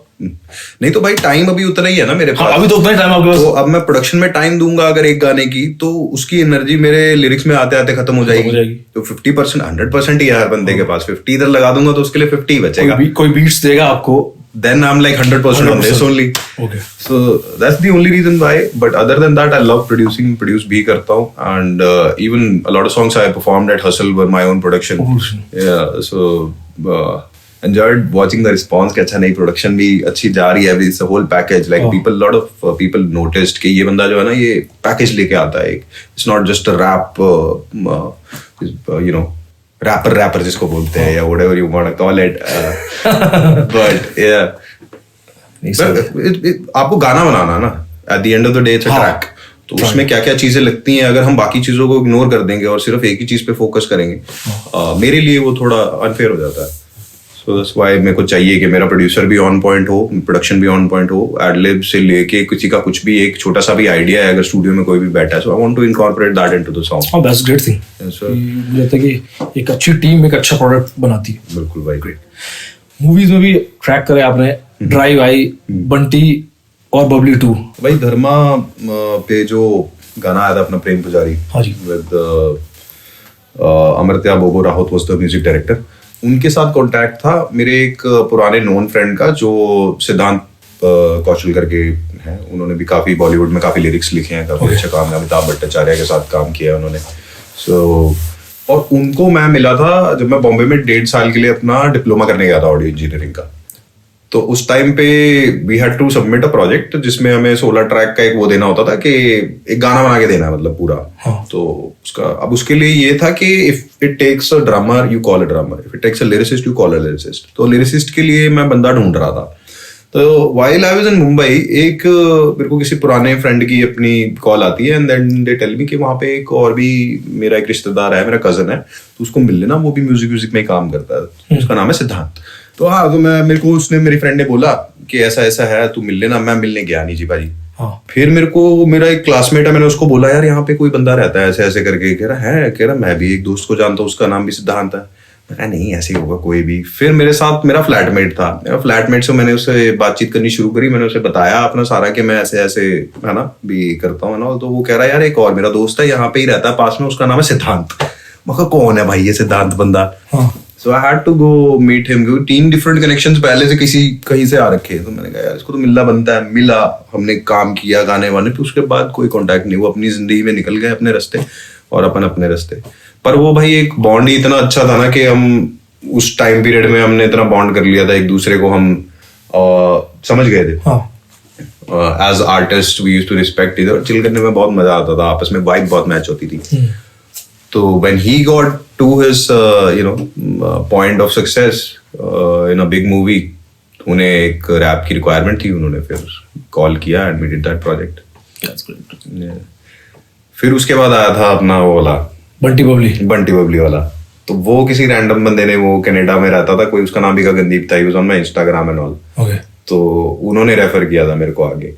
नहीं तो भाई टाइम अभी उतना ही है ना मेरे पास। हाँ, अभी तो उतना ही टाइम आपके पास, तो अब मैं प्रोडक्शन में टाइम दूंगा अगर एक गाने की, तो उसकी एनर्जी मेरे लिरिक्स में आते आते खत्म हो जाएगी। तो 50% 100% ही है हर बंदे के पास, 50 इधर लगा दूंगा तो उसके लिए 50 बचेगा। कोई बीट्स देगा आपको, then I'm like 100% on this only. Okay. So that's the only reason why. But other than that, I love producing. Produce भी करता हूँ, and even a lot of songs I performed at Hustle were my own production. Yeah, so enjoyed watching the response कि अच्छा नहीं production भी अच्छी जा रही है, it's a whole package. Like people, lot of people noticed कि ये बंदा जो है ना ये package लेके आता है। It's not just a rap, you know. Rapper जिसको बोलते हैं, या whatever you want to call it, but yeah, आपको गाना बनाना ना, at the end of the day it's a track, तो उसमें क्या क्या चीजें लगती हैं, अगर हम बाकी चीजों को इग्नोर कर देंगे और सिर्फ एक ही चीज पे फोकस करेंगे, मेरे लिए वो थोड़ा अनफेयर हो जाता है। So that's why मेरे को चाहिए कि मेरा प्रोड्यूसर भी ऑन पॉइंट हो, प्रोडक्शन भी ऑन पॉइंट हो, एडलिब से लेके किसी का कुछ भी एक छोटा सा भी आइडिया है अगर स्टूडियो में कोई भी बैठा है, so I want to incorporate that into the song. Oh, that's great thing. मुझे लगता है कि एक अच्छी टीम एक अच्छा प्रोडक्ट बनाती है। बिल्कुल भाई, ग्रेट। मूवीज में भी ट्रैक करे आपने, ड्राइव आई, बंटी और बबली 2। भाई धर्मा पे जो गाना आया था अपना प्रेम पुजारी, हाँ जी, विद अमृत्या बोबो राहत वाज द म्यूजिक डायरेक्टर। उनके साथ कांटेक्ट था मेरे एक पुराने नोन फ्रेंड का जो सिद्धांत कौशल करके हैं, उन्होंने भी काफी बॉलीवुड में काफी लिरिक्स लिखे हैं, काफी अच्छा काम है, अमिताभ भट्टाचार्य के साथ काम किया उन्होंने। और उनको मैं मिला था जब मैं बॉम्बे में 1.5 साल के लिए अपना डिप्लोमा करने गया था ऑडियो इंजीनियरिंग का। तो उस टाइम पे we had to submit a project जिसमें हमें 16 ट्रैक का एक वो देना होता था कि एक गाना बना के देना है, मतलब पूरा। हाँ. तो उसका अब उसके लिए ये था कि if it takes a drummer you call a drummer, if it takes a lyricist you call a lyricist. तो लिरिसिस्ट के लिए मैं बंदा ढूंढ रहा था, तो while I was in Mumbai एक मेरे को किसी पुराने फ्रेंड की अपनी कॉल आती है and then they tell me कि वहाँ पे एक और भी मेरा एक रिश्तेदार है, मेरा कजन है, तो उसको मिल लेना, वो भी म्यूजिक में काम करता है, उसका नाम है सिद्धांत। तो हाँ, तो मेरी फ्रेंड ने बोला कि ऐसा ऐसा है, तू मिल लेना। मैं मिलने गया नहीं जी भाई। फिर मेरा एक क्लासमेट है, मैंने उसको बोला यार यहाँ पे कोई बंदा रहता है ऐसे ऐसे करके। कह रहा मैं भी एक दोस्त को जानता हूँ, उसका नाम भी सिद्धांत है। नहीं ऐसे ही होगा कोई भी। फिर मेरे साथ मेरा फ्लैटमेट था, मेरा फ्लैटमेट से मैंने उससे बातचीत करनी शुरू करी। मैंने उसे बताया अपना सारा कि मैं ऐसे ऐसे है ना भी करता हूँ ना। तो वो कह रहा है यार एक और मेरा दोस्त है यहाँ पे ही रहता है पास में, उसका नाम है सिद्धांत। मैं कहा कौन है भाई ये सिद्धांत बंदा? So I had to go meet him, क्योंकि 3 डिफरेंट कनेक्शंस पहले से कहीं से आ रखे। तो मैंने कहा यार इसको तो मिलना बनता है। मिला, हमने काम किया गाने वाने पे, उसके बाद कोई कांटेक्ट नहीं। वो अपनी जिंदगी में निकल गए अपने रास्ते और अपन अपने रास्ते। पर वो भाई एक बॉन्ड ही इतना अच्छा था ना कि हम उस टाइम पीरियड में हमने इतना बॉन्ड कर लिया था एक दूसरे को, हम समझ गए थे। As artist we used to respect इधर, चिल करने में बहुत मजा आता था, आपस में वाइब बहुत मैच होती थी। तो when he got to his point of success in a big movie, उन्हें एक रैप की रिक्वायरमेंट थी, उन्होंने फिर कॉल किया and we did that project. फिर उसके बाद आया था अपना वो वाला बंटी बबली वाला। तो वो किसी रैंडम बंदे ने, वो कनाडा में रहता था कोई, उसका नाम भी गगनदीप था, he was on my Instagram and all. तो उन्होंने रेफर किया था मेरे को आगे,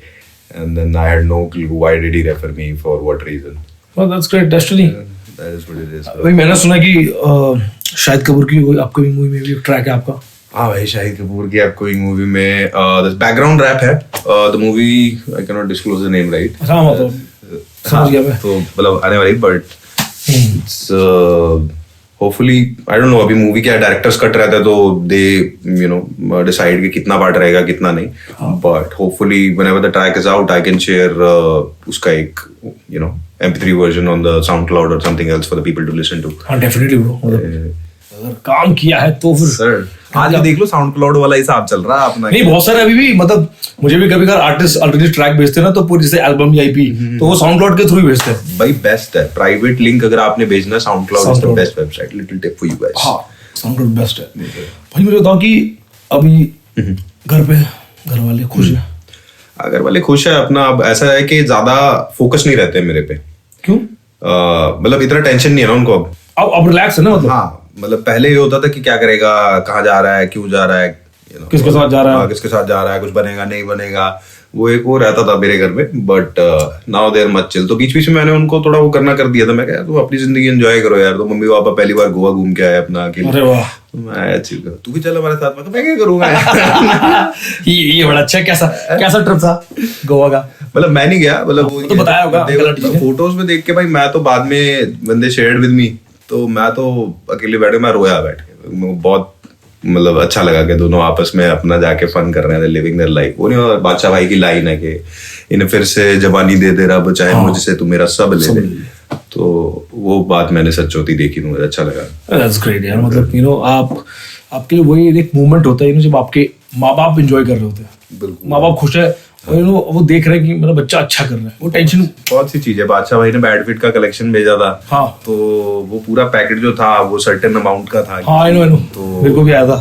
and then I had no clue why did he refer me, for what reason. Well, that's great, destiny. That is what it is. भाई मैंने सुना कि शाहिद कपूर की कोई अपकमिंग मूवी में भी ट्रैक है आपका। हाँ भाई, शाहिद कपूर की अपकमिंग मूवी में बैकग्राउंड रैप है। The movie I can not disclose the name, right? हाँ मतलब समझ गया मैं। तो मतलब आने वाली, but it's hopefully I don't no, अभी मूवी क्या डायरेक्टर्स कट रहता है तो दे डिसाइड कि कितना पार्ट रहेगा कितना नहीं। But hopefully whenever the track is out I can share उसका एक MP3 version on the SoundCloud or something else for the people to listen to. हाँ definitely bro, अगर काम किया है तो फिर सर आज देख लो SoundCloud वाला हिसाब चल रहा है अपना। नहीं बहुत सारे अभी भी, मतलब मुझे भी कभी आर्टिस्ट ऑलरेडी ट्रैक भेजते हैं ना, तो पूरी जैसे एल्बम या IP तो वो SoundCloud के थ्रू ही भेजते हैं। भाई बेस्ट है, प्राइवेट लिंक अगर आपने भेजना SoundCloud is the best website, little tip for you guys। हाँ SoundCloud बेस्ट है भाई। मुझे बताओ कि अभी घर वाले खुश हैं? घर वाले खुश है अपना। अब ऐसा है कि ज्यादा फोकस नहीं रहते मेरे पे। क्यों? मतलब इतना टेंशन नहीं है ना उनको अब रिलैक्स है ना मतलब। हाँ मतलब पहले ये होता था कि क्या करेगा, कहाँ जा रहा है, क्यों जा रहा है, किसके साथ जा रहा है, किसके साथ जा रहा है, कुछ बनेगा नहीं बनेगा, वो एक वो रहता था मेरे घर में। But now there much chill. तो बीच बीच में मैंने उनको थोड़ा वो करना कर दिया था। मैं कहा तू अपनी जिंदगी एंजॉय करो यार। तो मम्मी पापा पहली बार गोवा घूम के आए अपना अकेले। अरे वाह, मैं चिल कर, तू भी चल हमारे साथ। मैं क्या करूंगा ये बड़ा अच्छा। कैसा ट्रिप था गोवा का? मतलब मैं नहीं गया, मतलब वो तो बताया होगा फोटोज में देख के भाई। मैं तो बाद में बंदे शेयर्ड विद मी, तो मैं तो अकेले बैठे, मैं रोया बैठ के। बहुत मतलब अच्छा लगा कि दोनों आपस में अपना जाके फन कर रहे हैं, लिविंग देयर लाइफ। वो नहीं, बादशाह भाई की लाइन है कि इन्हें फिर से जवानी दे दे रब, चाहे मुझसे तू मेरा सब ले ले। तो वो बात मैंने सच्चोती देखी, तो मुझे अच्छा लगा। दैट्स ग्रेट यार। मतलब आपके लिए वही एक मोमेंट होता है जब आपके माँ बाप एंजॉय कर रहे होते हैं, माँ बाप खुश है और वो देख रहे हैं कि मेरा बच्चा अच्छा कर रहा है। वो टेंशन बहुत सी चीज है। बादशाह भाई ने बैडफिट का कलेक्शन भेजा था। हाँ, तो वो पूरा पैकेट जो था वो सर्टेन अमाउंट का था। हाँ आई नो तो मेरे को भी आया था।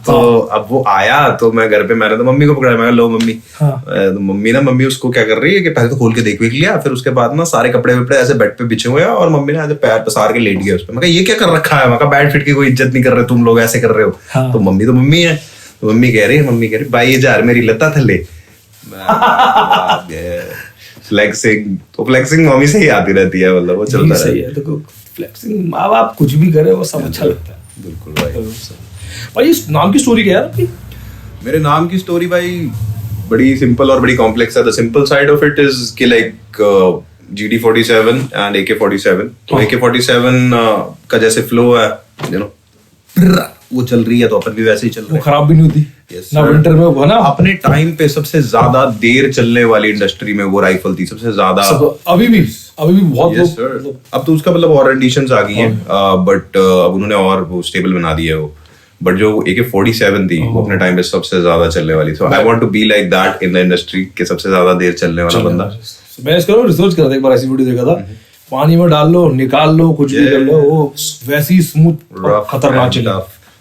तो अब वो आया तो मैं घर पे, मैंने तो मम्मी को पकड़ा। मैं लो मम्मी। तो मम्मी उसको क्या कर रही है कि पहले तो खोल के देख लिया, फिर उसके बाद ना सारे कपड़े वपड़े ऐसे बेड पे बिछे हुए हैं और मम्मी ने ऐसे पैर पसार के लेट गया उस पर। मैं ये क्या कर रखा है? मैं बैड फिट की कोई इज्जत नहीं कर रहे तुम लोग, ऐसे कर रहे हो। तो मम्मी है, तो मम्मी कह रही भाई ये जार मेरी लता थले। फ्लेक्सिंग तो फ्लेक्सिंग मम्मी से ही आती रहती है, मतलब वो चलता सही है। तो फ्लेक्सिंग माँ बाप कुछ भी करे वो सब अच्छा लगता है। बिल्कुल भाई इस नाम की स्टोरी क्या है आपकी? मेरे नाम की स्टोरी भाई बड़ी सिंपल और बड़ी कॉम्प्लेक्स है। The simple side of it is कि लाइक GD47 एंड AK47। तो AK47 का जैसे फ्लो है, वो चल रही है तो अपन भी वैसे ही चल रहे हैं। वो खराब भी नहीं होती। ना विंटर में वो ना अपने टाइम पे सबसे ज्यादा देर चलने वाली इंडस्ट्री में वो राइफल थी सबसे ज्यादा। अभी भी बहुत अब तो उसका मतलब और एडिशंस आ गई हैं, बट अब उन्होंने और वो स्टेबल बना दिया है वो। बट जो AK47 थी वो अपने टाइम पे सबसे ज्यादा चलने वाली। So I want to be like that in the industry के सबसे ज्यादा देर चलने वाला बंदा। मैं इसका रिसर्च कर रहा था, एक बार ऐसी वीडियो देखा था, पानी में डाल लो निकाल लो कुछ भी कर लो, वो वैसी स्मूथ खतरनाक चला।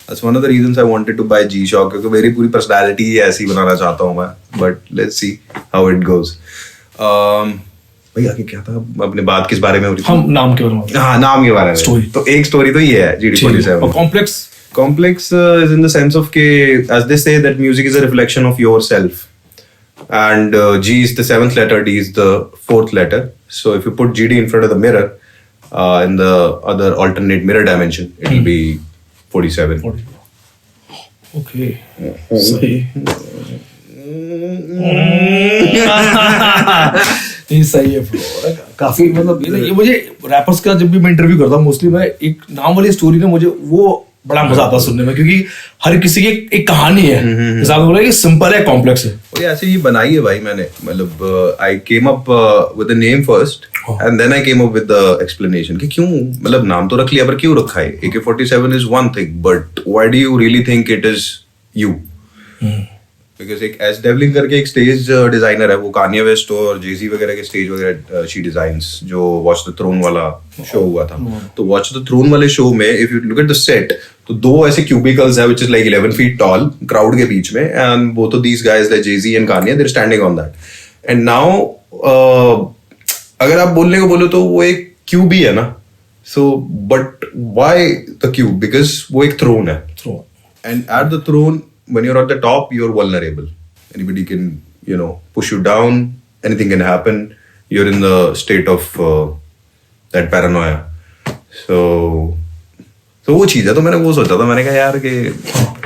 That's one of the reasons I wanted to buy G-Shock, क्योंकि मेरी पूरी पर्सनालिटी ऐसी बनाना चाहता हूँ मैं. But let's see how it goes. भाई आगे क्या था, अपने बात किस बारे में हो रही थी? हम नाम के बारे में. हाँ, नाम के बारे में. Story. तो एक स्टोरी तो ये है GD47. और Complex is in the sense of के, as they say that music is a reflection of yourself. And G is the 7th letter, D is the 4th letter. So if you put GD in front of the mirror, in the other alternate mirror dimension, it will be 47. Okay. सही. ये सही है bro. काफी मतलब ये मुझे rappers का जब भी मैं इंटरव्यू करता हूँ मोस्टली मैं एक नाम वाली स्टोरी ना मुझे वो बड़ा मजा आता है सुनने में, क्योंकि हर किसी की एक कहानी है. जैसा बोला कि सिंपल है, कॉम्प्लेक्स है. और ऐसे ही बनाई है भाई मैंने, मतलब I came up with the name first and then I came up with the explanation कि क्यों, मतलब नाम तो रख लिया पर क्यों रखा है. AK-47 is one thing, but why do you really think it is you? Because एक एस डेवलिंग करके एक स्टेज डिजाइनर है, वो कान्ये वेस्ट और जेजी वगैरह के स्टेज वगैरह शी डिजाइन्स, जो वॉच द थ्रोन वाला शो हुआ था. तो वॉच द थ्रोन वाले शो में if you look at the set, तो 2 ऐसे क्यूबिकल्स है which is like 11 feet tall crowd के बीच में, and both of these guys like Jay Z and Kanye they are standing on that. And now अगर आप बोलने को बोलो तो वो एक क्यूब ही है ना. So but why the cube? Because वो एक थ्रोन है, and at the throne when you're at the top, you're vulnerable. Anybody can, push you down. Anything can happen. You're in the state of that paranoia. So वो चीज है. तो मैंने वो सोचा था, मैंने कहा यार कि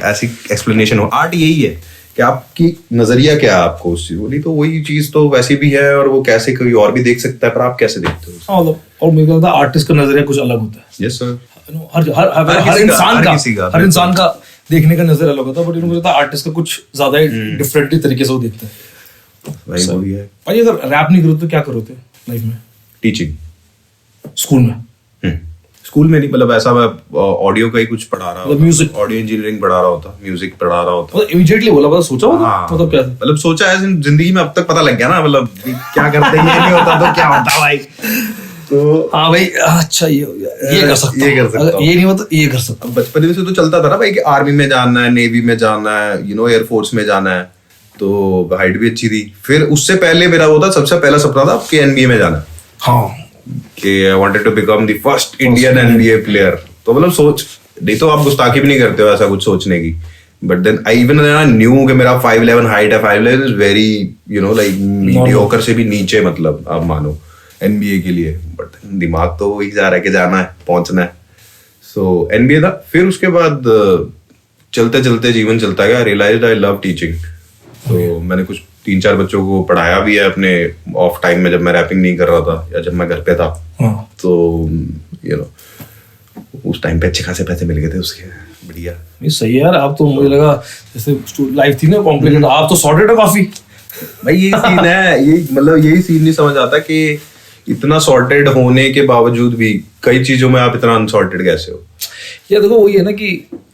ऐसी एक्सप्लेनेशन हो. आर्ट यही है कि आपकी नजरिया क्या है आपको उस चीज बोली, तो वही चीज तो वैसी भी है, और वो कैसे कोई और भी देख सकता है, पर आप कैसे देखते हो? और मेरे को आर्टिस्ट का नजरिया कुछ अलग होता है. Yes sir. हर इंसान का देखने का नजर अलग होता है, बट मुझे लगता है आर्टिस्ट का कुछ ज्यादा ही डिफरेंटली तरीके से वो देखता है. भाई वो भी है. भाई अगर रैप नहीं करो तो क्या करोगे लाइफ में? टीचिंग. स्कूल में? स्कूल में नहीं, मतलब ऐसा मैं ऑडियो का ही कुछ पढ़ा रहा होता, म्यूजिक, ऑडियो इंजीनियरिंग पढ़ा रहा होता, म्यूजिक पढ़ा रहा होता. मतलब इमीडिएटली बोला, मतलब सोचा होता, मतलब क्या, मतलब सोचा है जिंदगी में अब तक पता लग गया ना, मतलब क्या करते हैं, ये नहीं होता तो क्या होता भाई. तो हाँ भाई, अच्छा ये कर सकता, ये नहीं होता ये कर सकता. बचपन से तो चलता था ना भाई कि आर्मी में जाना है, नेवी में जाना है, एयरफोर्स में जाना है. तो हाइट भी अच्छी थी. फिर उससे पहले मेरा वो था, सबसे पहला सपना था कि NBA में जाना. हाँ, कि I wanted to become the first Indian NBA player. तो मतलब सोच नहीं, तो आप गुस्ताखी भी नहीं करते हो ऐसा कुछ सोचने की. But then I even knew कि मेरा 5'11" हाइट है. 5'11" इज वेरी लाइक मीडियोकर से भी नीचे, मतलब आप मानो NBA के लिए. बट दिमाग तो वही जा रहा है कि जाना है, पहुंचना है. सो NBA था. फिर उसके बाद चलते चलते जीवन चलता गया. Realized I love teaching. तो मैंने कुछ 3-4 बच्चों को पढ़ाया भी है अपने ऑफ टाइम में, जब मैं रैपिंग नहीं कर रहा था या जब मैं घर पे था. तो उस टाइम पे अच्छे खासे पैसे मिल गए थे उसके. बढ़िया. सही है यार. आप तो मुझे लगा जैसे लाइफ थी ना कॉम्प्लिकेटेड, आप तो सॉर्टेड हो काफी. भाई यही सीन है, यही मतलब यही सीन नहीं समझ आता कि इतना सॉर्टेड होने के बावजूद भी कई चीजों में आप इतना अनसॉर्टेड कैसे हो. ये देखो वही है ना कि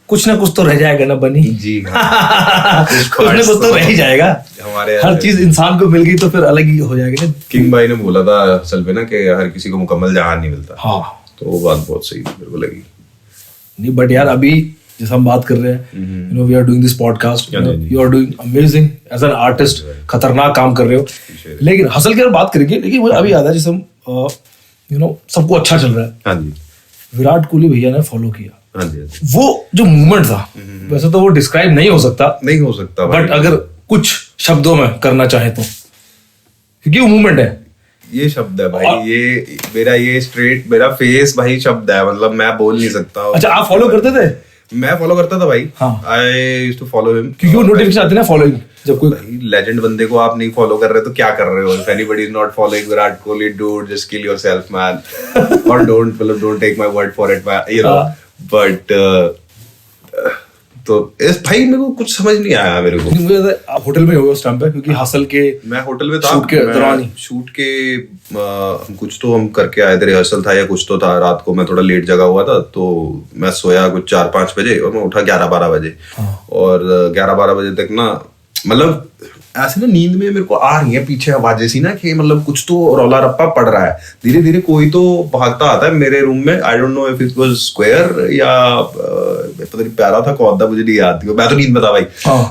कुछ ना कुछ तो रह जाएगा ना बनी जी. कुछ ना कुछ तो रह ही जाएगा. हमारे हर चीज इंसान को मिल गई तो फिर अलग ही हो जाएगा ना. किंग भाई ने बोला था असल में ना कि हर किसी को मुकम्मल जहान नहीं मिलता. हाँ, तो वो बात बहुत सही मेरे को लगी. नहीं बट यार अभी जैसे हम बात कर रहे हैं, we are doing this podcast, you are doing amazing as an artist. खतरनाक काम कर रहे हो. लेकिन हसल की बात करेंगे, लेकिन मुझे अभी याद है जैसे हम सबको अच्छा चल रहा है. हाँ जी. विराट कोहली भैया ने फॉलो किया. हाँ जी. वो जो मूवमेंट था, वैसे तो वो डिस्क्राइब नहीं हो सकता, बट अगर कुछ शब्दों में करना चाहे तो, क्योंकि वो मूवमेंट है. ये शब्द है भाई, ये मेरा फेस भाई शब्द है, मतलब मैं बोल नहीं सकता. अच्छा, आप फॉलो करते थे? मैं फॉलो करता था भाई. I used to follow him, क्योंकि वो नोटिफिकेशन आते ना फॉलोइंग. जब कोई लेजेंड बंदे को आप नहीं फॉलो कर रहे तो क्या कर रहे हो? If anybody is not following Virat Kohli, dude just kill yourself man. और don't take my word for it, but तो इस भाई मेरे को कुछ समझ नहीं आया. मेरे को मुझे आप होटल में हो उस टाइम पे, क्योंकि हासिल के मैं होटल में था शूट के दौरान ही. शूट के हम कुछ तो हम करके आए थे, रिहर्सल था या कुछ तो था. रात को मैं थोड़ा लेट जगा हुआ था, तो मैं सोया कुछ 4-5 बजे और मैं उठा 11-12 बजे. और 11-12 बजे तक ना, मतलब ऐसे ना नींद में मेरे को आ रही है पीछे आवाजें सी ना कि मतलब कुछ तो रौला रप्पा पड़ रहा है, धीरे धीरे कोई तो भागता आता है मेरे रूम में। आई don't know if it was square या पता नहीं प्यारा था कौन था, मुझे नहीं याद थी, मैं तो नींद में था भाई।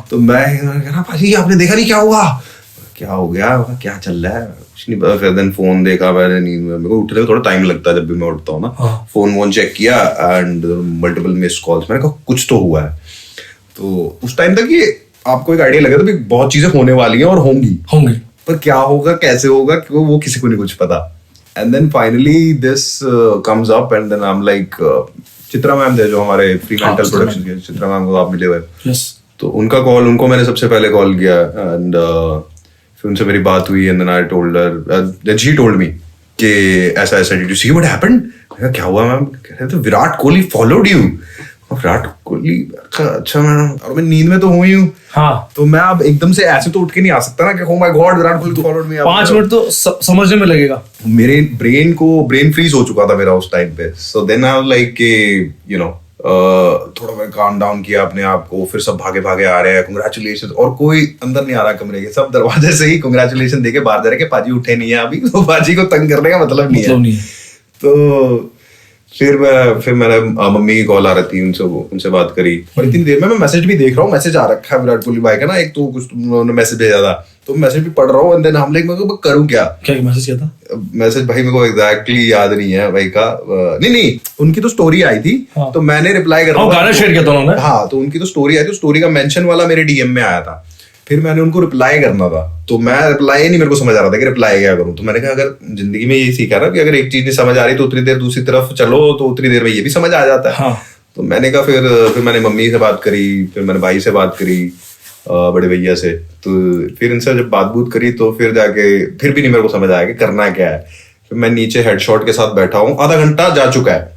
तो मैं कह रहा भाई आपने देखा नहीं क्या हुआ, क्या हो गया, क्या चल रहा है, कुछ नहीं पता। फिर देन फोन देखा मैंने नींद में, मेरे को उठने में थोड़ा टाइम लगता है जब भी मैं उठता हूँ ना। फोन वोन चेक किया एंड मल्टीपल मिस्ड कॉल्स, मैंने कहा कुछ तो हुआ है। तो उस टाइम तक ये आपको एक आइडिया लगा था कि बहुत चीजें होने वाली हैं और होंगी, पर क्या होगा कैसे होगा वो किसी को नहीं कुछ पता। And then finally this comes up and then I am like, Chitra ma'am थे जो हमारे फ्री मेंटल प्रोडक्शन के, चित्रा मैम को आप मिले हुए, तो उनका कॉल, उनको मैंने सबसे पहले कॉल किया एंड फिर उनसे मेरी बात हुई and then I told her, then she told me कि ऐसा ऐसा, did you see what happened? क्या हुआ मैम? कह रहे थे विराट कोहली फॉलोड यू। विराट कोहली, अच्छा मैडम, और मैं नींद में तो हुई हूँ। हाँ, तो मैं अब एकदम से ऐसे तो उठ के नहीं आ सकता ना कि oh my God Virat Kohli followed me. 5 minute तो समझने में लगेगा। मेरे ब्रेन फ्रीज हो चुका था मेरा उस टाइम पे। So then I was like कि यू नो थोड़ा मैं काम डाउन किया अपने आप को, फिर सब भागे भागे आ रहे हैं, कांग्रेचुलेशन, और कोई अंदर नहीं आ रहा कमरे के, सब दरवाजे से ही कांग्रेचुलेशन देके बाहर जा रहे हैं कि पाजी उठे नहीं है अभी, तो पाजी को तंग करने का मतलब नहीं है। तो फिर मैंने मम्मी की कॉल आ रही थी, उनसे बात करी, और इतनी देर में मैं मैसेज भी देख रहा हूँ, मैसेज आ रखा है विराट कोहली भाई का ना, एक तो कुछ उन्होंने मैसेज भेजा था, तो मैसेज भी पढ़ रहा हूँ एंड देन हम लाइक मैं करूँ क्या मैसेज किया था, मैसेज भाई मेरे को एग्जैक्टली याद नहीं है भाई का, नहीं उनकी तो स्टोरी आई थी। हाँ। तो मैंने रिप्लाई कर रहा गाना शेयर किया था उन्होंने। हाँ, तो उनकी तो स्टोरी आई थी, स्टोरी का मेंशन वाला मेरे डीएम में आया था, फिर मैंने उनको रिप्लाई करना था, तो मैं रिप्लाई नहीं मेरे को समझ आ रहा था कि रिप्लाई क्या करूं। तो मैंने कहा अगर जिंदगी में ये सीखा ना कि अगर एक चीज नहीं समझ आ रही तो उतनी देर दूसरी तरफ चलो, तो उतनी देर में ये भी समझ आ जाता है। हाँ। तो मैंने कहा फिर मैंने मम्मी से बात करी, फिर मैंने भाई से बात करी, बड़े भैया से, तो फिर इनसे जब बात करी तो फिर जाके फिर भी नहीं मेरे को समझ आया कि करना क्या है। फिर मैं नीचे हेडशॉट के साथ बैठा हूँ, आधा घंटा जा चुका है,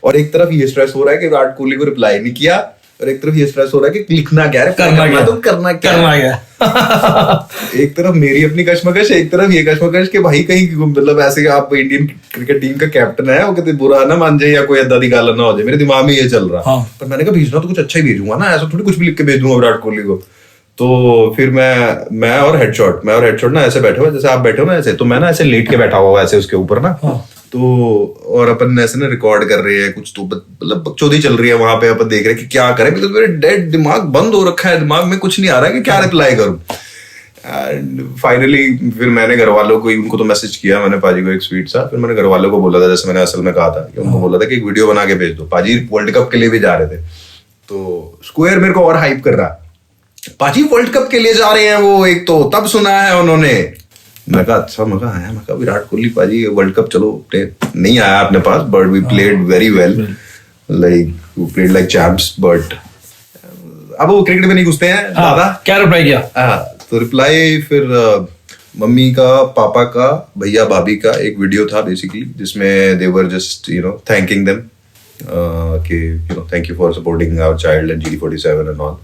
और एक तरफ ये स्ट्रेस हो रहा है कि विराट कोहली को रिप्लाई नहीं किया, और एक तरफ ये स्ट्रेस हो रहा है कि लिखना क्या है, करना क्या। एक तरफ मेरी अपनी कश्मकश, एक तरफ ये कश्मकश कि भाई कहीं मतलब ऐसे आप इंडियन क्रिकेट टीम का कैप्टन है, वो कहते बुरा ना मान जाए या कोई अद्दा गाला ना हो जाए, मेरे दिमाग में ये चल रहा। हाँ। पर मैंने कहा भेजना तो कुछ अच्छा ही भेजूंगा ना, ऐसा थोड़ी कुछ भी लिख के भेज दूंगा विराट कोहली को। तो फिर मैं और हेडशॉट ना ऐसे बैठे हुए जैसे आप बैठे हो ना ऐसे, तो मैं ना ऐसे लेट के बैठा हुआ ऐसे उसके ऊपर ना। हाँ। तो और अपन ऐसे ना रिकॉर्ड कर रहे हैं कुछ, तो मतलब बकचोदी चल रही है वहां पे, अपन देख रहे हैं कि क्या करें, बिकॉज मेरे डेड दिमाग बंद हो रखा है, दिमाग में कुछ नहीं आ रहा है कि क्या रिप्लाई करूं। एंड फाइनली फिर मैंने घर वालों को, उनको तो मैसेज किया मैंने पाजी को एक स्वीट सा, फिर मैंने घर वालों को बोला था, जैसे मैंने असल में कहा था कि उनको बोला था कि एक वीडियो बना के भेज दो, पाजी वर्ल्ड कप के लिए भी जा रहे थे, तो स्क्वायर मेरे को और हाइप कर रहा, पाजी वर्ल्ड कप के लिए जा रहे हैं वो, एक तो तब सुना है उन्होंने। मैं कहा अच्छा, मैं कहा विराट कोहली पाजी वर्ल्ड कप चलो नहीं आया अपने पास, but we played very well, like we played like champs, but अब वो क्रिकेट में नहीं घुसते हैं ज्यादा। क्या रिप्लाई किया? तो रिप्लाई फिर मम्मी का, पापा का, भैया भाभी का एक वीडियो था बेसिकली, जिसमें they were just thanking them कि thank you for supporting our child and GD47 and all.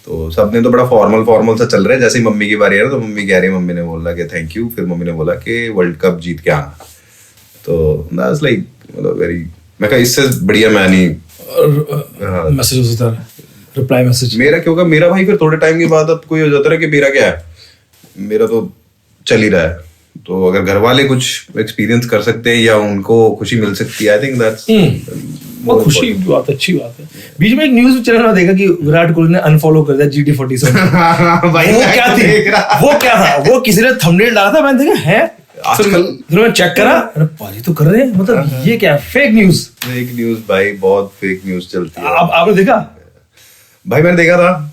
तो सबने तो बड़ा फॉर्मल सा चल रहा है, जैसे ही मम्मी की बारी है ना, तो मम्मी कह रही है, मम्मी ने बोला कि थैंक यू, फिर मम्मी ने बोला कि वर्ल्ड कप जीत के आना। तो दैट्स लाइक मतलब वेरी, मैं कहा इससे बढ़िया मैं नहीं मैसेज होता है, रिप्लाई मैसेज मेरा क्यों, मेरा भाई फिर थोड़े टाइम के बाद अब कोई हो जाता है कि मेरा क्या है, मेरा तो चल ही रहा है। तो अगर घर वाले कुछ एक्सपीरियंस कर सकते हैं या उनको खुशी मिल सकती है, आई थिंक दैट्स बहुत खुशी की बात, अच्छी बात है। बीच में एक न्यूज़ चैनल देखा कि विराट कोहली ने अनफॉलो कर दिया GD47। वो क्या था, वो किसी ने थंबनेल डाला था, मैंने देखा है आजकल, फिर मैं चेक करा, अरे पाजी तो कर रहे हैं, मतलब ये क्या फेक न्यूज़ भाई, बहुत फेक न्यूज़ चलती है। आपने देखा? भाई मैंने देखा था,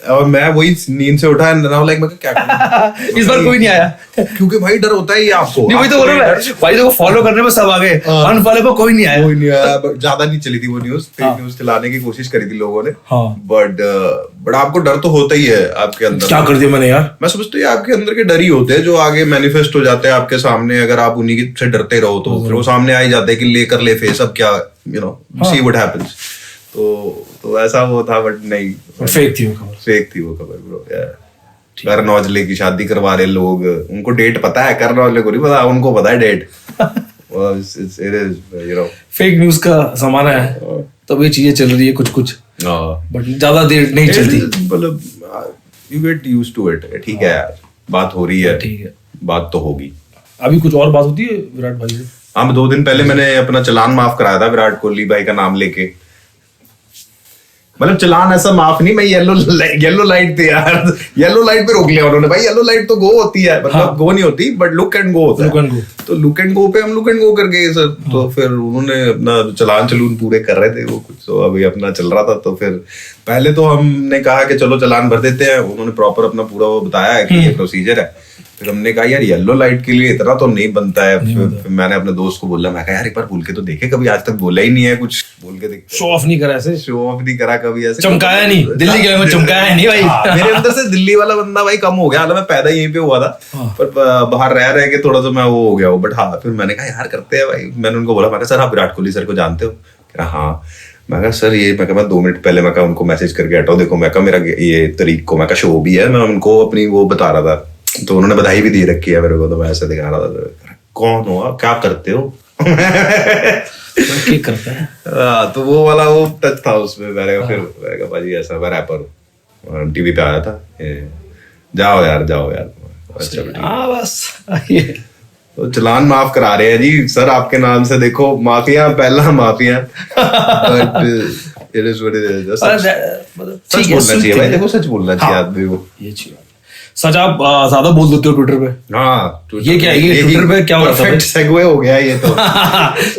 और मैं वही नींद से उठा लाइक मैं क्या करूं? इस बार कोई नहीं आया, क्योंकि भाई डर होता है ये आपको, नहीं वही तो बोल रहा है भाई, तो फॉलो करने में सब आ गए, अनफॉलो पे कोई नहीं आया, ज्यादा नहीं चली थी वो न्यूज़, फेक न्यूज़ चलाने की कोशिश करी थी लोगों ने, बट आपको डर तो होता ही है आपके अंदर। क्या कर दिया मैंने यार? मैं समझता हूँ आपके अंदर के डर ही होते हैं जो आगे मैनिफेस्ट हो जाते हैं आपके सामने, अगर आप उन्हीं से डरते रहो तो फिर वो सामने आ ही जाते हैं कि लेकर ले फेस, अब क्या सी व्हाट हैपेंस। तो ऐसा वो था, बट नहीं, फेक थी वो खबर ब्रो यार। करण औजले की शादी करवा रहे लोग, उनको डेट पता है, करण औजले को नहीं पता, उनको पता है डेट। फेक न्यूज़ का जमाना है, तब ये चीजें चल रही है कुछ बट ज्यादा देर नहीं चलती। मतलब you get used to it, ठीक है यार, बात हो रही है, ठीक है, बात तो होगी। अभी कुछ और बात होती है विराट भाई से? हाँ, 2 दिन पहले मैंने अपना चालान माफ कराया था विराट कोहली भाई का नाम लेके। मतलब चालान ऐसा माफ नहीं, मैं येलो लाइट थी यार, येलो लाइट पे रोक लिया उन्होंने। भाई येलो लाइट तो गो होती है, मतलब गो नहीं होती, बट लुक एंड गो होता है। तो लुक एंड गो पे हम लुक एंड गो कर गए सर। तो फिर उन्होंने अपना चालान चलून पूरे कर रहे थे वो कुछ, तो अभी अपना चल रहा था। तो फिर पहले तो हमने कहा कि चलो चालान भर देते हैं, उन्होंने प्रॉपर अपना पूरा वो बताया कि ये प्रोसीजर है। फिर हमने कहा यार येलो लाइट के लिए इतना तो नहीं बनता है। फिर मैंने अपने दोस्त को बोला, मैं कहा यार एक बार बोल के तो देखे, कभी आज तक बोला ही नहीं है कुछ, बोल के देख। शो ऑफ नहीं करा ऐसे, शो ऑफ नहीं करा कभी ऐसे, चमकाया नहीं, दिल्ली के में चमकाया नहीं भाई। मेरे अंदर से दिल्ली वाला बंदा भाई कम हो गया। हालांकि मैं पैदा यहीं पे हुआ था, पर बाहर रह के थोड़ा सा मैं वो हो गया हूँ। बट हाँ, फिर मैंने कहा यार करते हैं भाई। मैंने उनको बोला, मैंने सर आप विराट कोहली सर को जानते हो? हाँ। मैं कहा सर ये, मैं 2 मिनट पहले मैं उनको मैसेज करके हटाओ, देखो मैं मेरा ये तारीख को मैं शो भी है, मैं उनको अपनी वो बता रहा था। तो उन्होंने बधाई भी दी रखी है मेरे को। तो मैं ऐसे दिखा रहा था, कौन हो आप, क्या करते हो? क्या करता है? तो वो वाला वो टच था उसमें। मैंने कहा भाजी ऐसा मैं रैपर हूँ, टीवी पे आया था, जाओ यार बस तो चलान माफ करा रहे हैं जी सर आपके नाम से। देखो माफिया, पहला mafia, but it is what it is. सच बोलना चाहिए भाई, देखो सच बोलना चाहिए आदमी को, ये चाहिए। सच आप ज्यादा बोल देते हो ट्विटर पे। हाँ, ये क्या है, ये ट्विटर पे क्या होता है? परफेक्ट सेगवे हो गया ये तो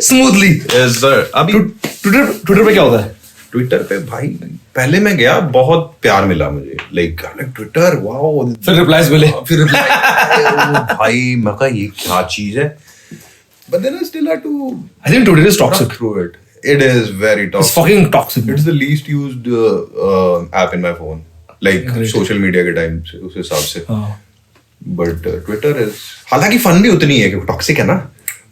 स्मूथली। Yes sir. अभी ट्विटर पे क्या होता है? ट्विटर पे भाई पहले मैं गया, बहुत प्यार मिला मुझे, लाइक ट्विटर वाओ, फिर रिप्लाईज मिले, फिर भाई मैं कहा ये क्या चीज है। But then I still had to, I think Twitter is toxic through it. It is very toxic, it's fucking toxic. It's the least used app in my phone, like social media के time से, उस हिसाब से। But Twitter is, हालांकि fun भी उतनी है, क्योंकि टॉक्सिक है ना,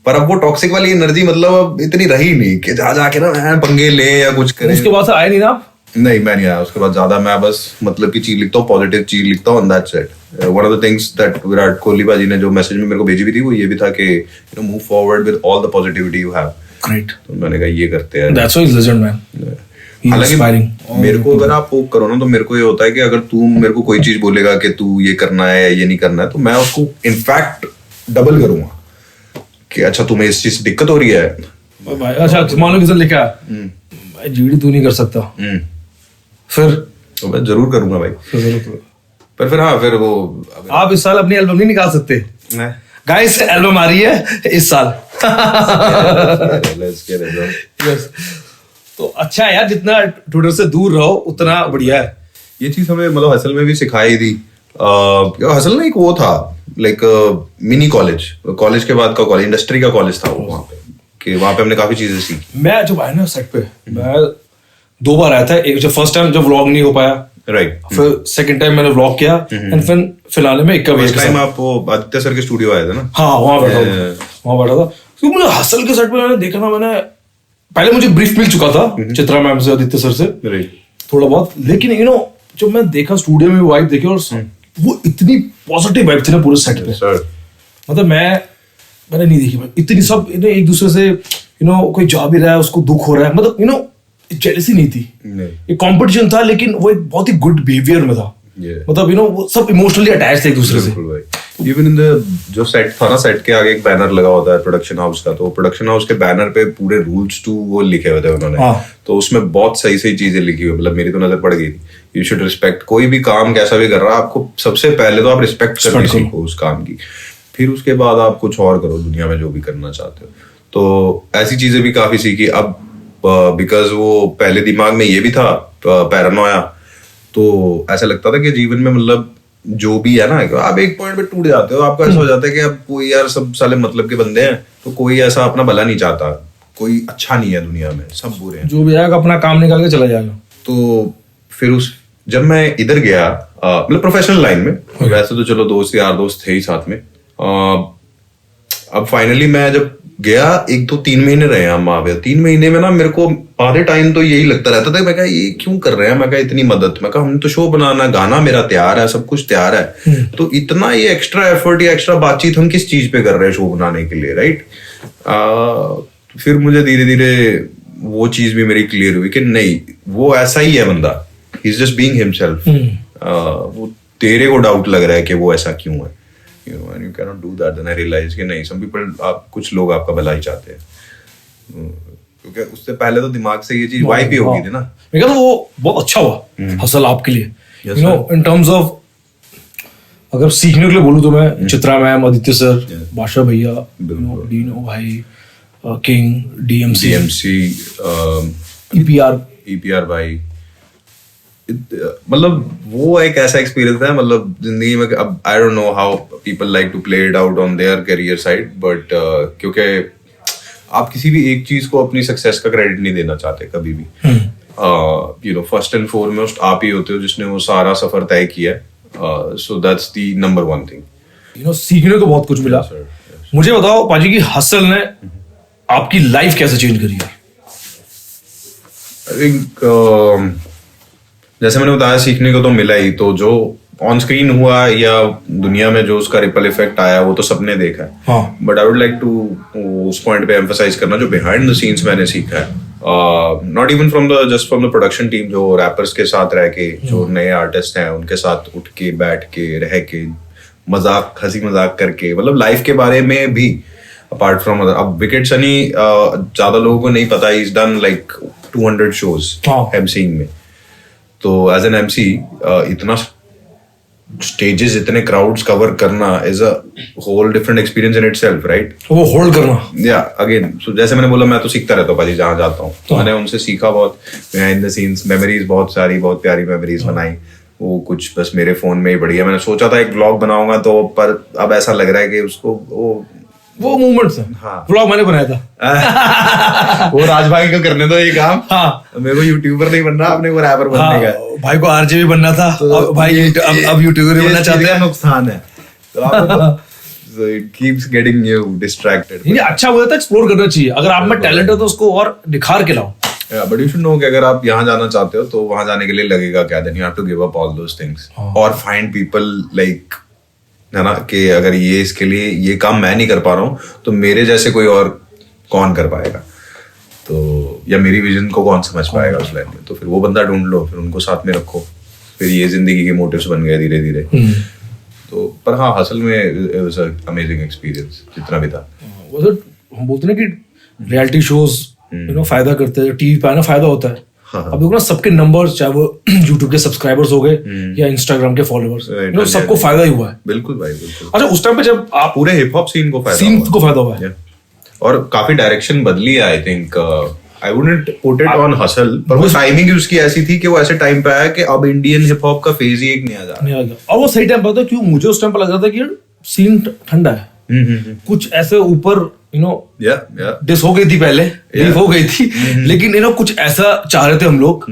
पर अब वो टॉक्सिक वाली एनर्जी मतलब अब इतनी रही नहीं कि जाके ना पंगे ले या कुछ करे। उसके बाद से आए नहीं ना आप? नहीं, मैं नहीं आया उसके बाद ज्यादा। मैं बस मतलब की चीज लिखता हूँ, पॉजिटिव चीज लिखता हूँ, and that's it. One of the things that Virat Kohli बाजी ने जो मैसेज में मेरे को भेजी भी थी, वो ये भी था कि you know move forward with all the positivity you have. Great. तो मैंने कहा ये करते हैं। That's why he is legend man. हालांकि मेरे को अगर आप पोक करो ना, तो मेरे को ये होता है कि अगर तू मेरे को कोई चीज बोलेगा कि तू ये करना है या ये नहीं करना है, तो मैं उसको इनफैक्ट डबल करूंगा कि अच्छा तुम्हें इस चीज से दिक्कत हो रही है भाई। अच्छा मान लो किसी ने लिखा भाई जीडी तू नहीं कर सकता, फिर तो मैं जरूर करूंगा भाई। पर फिर हाँ, फिर वो आप इस साल अपनी एल्बम नहीं निकाल सकते गाइस, एल्बम आ रही है इस साल। yes. तो अच्छा है यार, जितना ट्विटर से दूर रहो उतना बढ़िया है। ये चीज हमें मतलब हसल में भी सिखाई थी। हसल में एक वो था लाइक मिनी कॉलेज के बाद का कॉलेज, इंडस्ट्री का कॉलेज था वो, वहाँ पे कि वहाँ पे हमने काफी चीजें सीखी। मैं जब आया ना सेट पे, मैं 2 बार आया था। एक जब फर्स्ट टाइम जब व्लॉग नहीं हो पाया, राइट, फिर सेकंड टाइम मैंने व्लॉग किया, एंड फिर फिलहाल में एक टाइम आप वो आदित्य सर के स्टूडियो आए थे ना? हाँ, वहाँ बैठा था। तो मुझे हसल के सेट पे मैंने देखा ना, मैंने पहले मुझे ब्रीफ मिल चुका था चित्रा मैम से, आदित्य सर से थोड़ा बहुत, लेकिन यू नो जब मैं देखा स्टूडियो में वाइब देखी, और वो इतनी पॉजिटिव वाइब थी ना पूरे सेट पे। मतलब मैंने नहीं देखी भाई इतनी। सब एक दूसरे से यू नो कोई जा भी रहा है उसको दुख हो रहा है, मतलब यू नो जेलसी नहीं थी, एक कंपटीशन था, लेकिन वो एक बहुत ही गुड बिहेवियर में था। मतलब यू नो वो सब इमोशनली अटैच थे एक दूसरे से। इवन इन द जो सेट था ना, सेट के आगे एक बैनर लगा होता है प्रोडक्शन हाउस का, तो प्रोडक्शन हाउस के बैनर पे पूरे रूल्स टू वो लिखे हुए थे उन्होंने। तो उसमें बहुत सही सही चीजें लिखी हुई, मतलब मेरी तो नजर पड़ गई थी। यू शुड रिस्पेक्ट, कोई भी काम कैसा भी कर रहा है, आपको सबसे पहले तो आप रिस्पेक्ट करनी सीखो उस काम की, फिर उसके बाद आप कुछ और करो दुनिया में जो भी करना चाहते हो। तो ऐसी चीजें भी काफी सीखी। अब बिकॉज वो पहले दिमाग में ये भी था पैरानोया, तो ऐसा लगता था कि जीवन में मतलब जो भी है ना, आप एक पॉइंट पे टूट जाते हो, आपको ऐसा हो जाता है कि अब कोई यार सब साले मतलब के बंदे हैं, तो कोई ऐसा अपना भला नहीं चाहता, कोई अच्छा नहीं है दुनिया में, सब बुरे हैं, जो भी आएगा अपना काम निकाल के चला जाएगा। तो फिर जब मैं इधर गया मतलब प्रोफेशनल लाइन में, वैसे तो चलो यार दोस्त थे ही साथ में, अब फाइनली मैं जब गया 1-2-3 महीने रहे हम वहां पे। 3 महीने में ना मेरे को आधे टाइम तो यही लगता रहता था, मैं कहा ये क्यों कर रहे हैं, मैं कहा इतनी मदद, मैं कहा हमने तो शो बनाना, गाना मेरा तैयार है, सब कुछ तैयार है, तो इतना ये एक्स्ट्रा एफर्ट या एक्स्ट्रा बातचीत हम किस चीज पे कर रहे हैं शो बनाने के लिए, राइट। फिर मुझे धीरे धीरे वो चीज भी मेरी क्लियर हुई कि नहीं, वो ऐसा ही है बंदा, he is just being himself. वो तेरे को डाउट लग रहा है कि वो ऐसा क्यों है, you know, and you can not do that, then I realize कि नहीं, सम पीपल, आप कुछ लोग आपका भला ही चाहते हैं, क्योंकि उससे पहले तो दिमाग से ये चीज वाइप ही होगी थी ना। मैं कहता हूँ वो बहुत अच्छा हुआ हसल आपके लिए, Yes, you know, in terms of अगर सीखने के लिए बोलूँ तो मैं चित्रा मैम, आदित्य सर, बादशाह भैया, डीनो भाई, किंग, डीएमसी, ईपीआर भाई, मतलब वो एक ऐसा एक्सपीरियंस है, मतलब जिंदगी में, अब I don't know how people like to play it out on their career side, but क्योंकि आप किसी भी एक चीज को अपनी सक्सेस का क्रेडिट नहीं देना चाहते कभी भी, you know, first and foremost आप ही होते हो जिसने वो सारा सफर तय किया है, so that's the number one thing, you know, सीखने को बहुत कुछ मिला। मुझे बताओ पाजी की हसल ने आपकी लाइफ कैसे चेंज करी है? आई थिंक जैसे मैंने बताया, सीखने को तो मिला ही, तो जो ऑन स्क्रीन हुआ या दुनिया में जो उसका रिपल इफेक्ट आया वो तो सबने देखा है, हाँ। But I would like to उस पॉइंट पे एम्फसाइज करना जो बिहाइंड द सीन्स मैंने सीखा है, not even from the just from the production team, जो रैपर्स के साथ रह के, जो नए आर्टिस्ट हैं उनके साथ उठ के बैठ के रह के मजाक, हंसी मजाक करके, मतलब लाइफ के बारे में भी, अपार्ट फ्रॉम अब विकेट सनी ज्यादा लोगों को नहीं पता, is done like 200 shows emceeing में, तो एज एन एमसी इतना स्टेजेस, इतने क्राउड्स कवर करना is a whole different experience in itself, right? वो होल्ड करना, या अगेन, सो जैसे मैंने बोला, मैं तो सीखता रहता हूँ पाजी जहाँ जाता हूँ, तो मैंने उनसे सीखा बहुत, बिहाइंड द सीन्स मेमोरीज, बहुत सारी बहुत प्यारी मेमोरीज बनाई, वो कुछ बस मेरे फोन में ही बढ़िया। मैंने सोचा था एक व्लॉग बनाऊंगा, तो पर अब ऐसा लग रहा है कि उसको वो मूवमेंट्स है, हाँ, व्लॉग मैंने बनाया था वो राज भाई को करने दो ये काम, हाँ, मेरे को यूट्यूबर नहीं बनना, अपने को रैपर बनने का, भाई को आरजे भी बनना था, तो भाई अब यूट्यूबर बनना चाहते हैं, नुकसान है, तो so it keeps getting you distracted। ये अच्छा हुआ था, एक्सप्लोर करना चाहिए, अगर आप में टैलेंट है तो उसको और निखार के लाओ। बट यू शुड नो कि अगर आप यहाँ जाना चाहते हो तो वहां जाने के लिए लगेगा क्या, then you have to give up all those things और फाइंड पीपल लाइक, है ना, कि अगर ये इसके लिए ये काम मैं नहीं कर पा रहा हूँ तो मेरे जैसे कोई और कौन कर पाएगा, तो या मेरी विजन को कौन समझ पाएगा उस लाइन में, तो फिर वो बंदा ढूंढ लो, फिर उनको साथ में रखो, फिर ये जिंदगी के मोटिव्स बन गए धीरे धीरे। तो पर हाँ, हसल में it was a amazing experience जितना भी था। वो तो हम बोलते हैं कि रियलिटी शोज यू नो फायदा करते हैं, टीवी पे आना फायदा होता है। अब देखो ना, सबके नंबर्स, चाहे वो यूट्यूब के सब्सक्राइबर्स हो गए या इंस्टाग्राम के फॉलोअर्स, यू नो, सबको फायदा ही हुआ है। बिल्कुल भाई, बिल्कुल। अच्छा, उस टाइम पे जब आप पूरे हिप हॉप सीन को फायदा हुआ है और काफी डायरेक्शन बदली है। I think I wouldn't put it on hustle, पर वो टाइमिंग उसकी ऐसी थी कि वो ऐसे टाइम पे आया कि अब इंडियन हिप हॉप का फेज ही एक नया जा रहा है, और वो सही टाइम पर था। क्यों मुझे उस टाइम पर लग रहा था कि सीन ठंडा है, कुछ ऐसे ऊपर यू नो डिस हो गई थी पहले, बीफ हो गई थी, लेकिन यू नो कुछ ऐसा चाह रहे थे हम लोग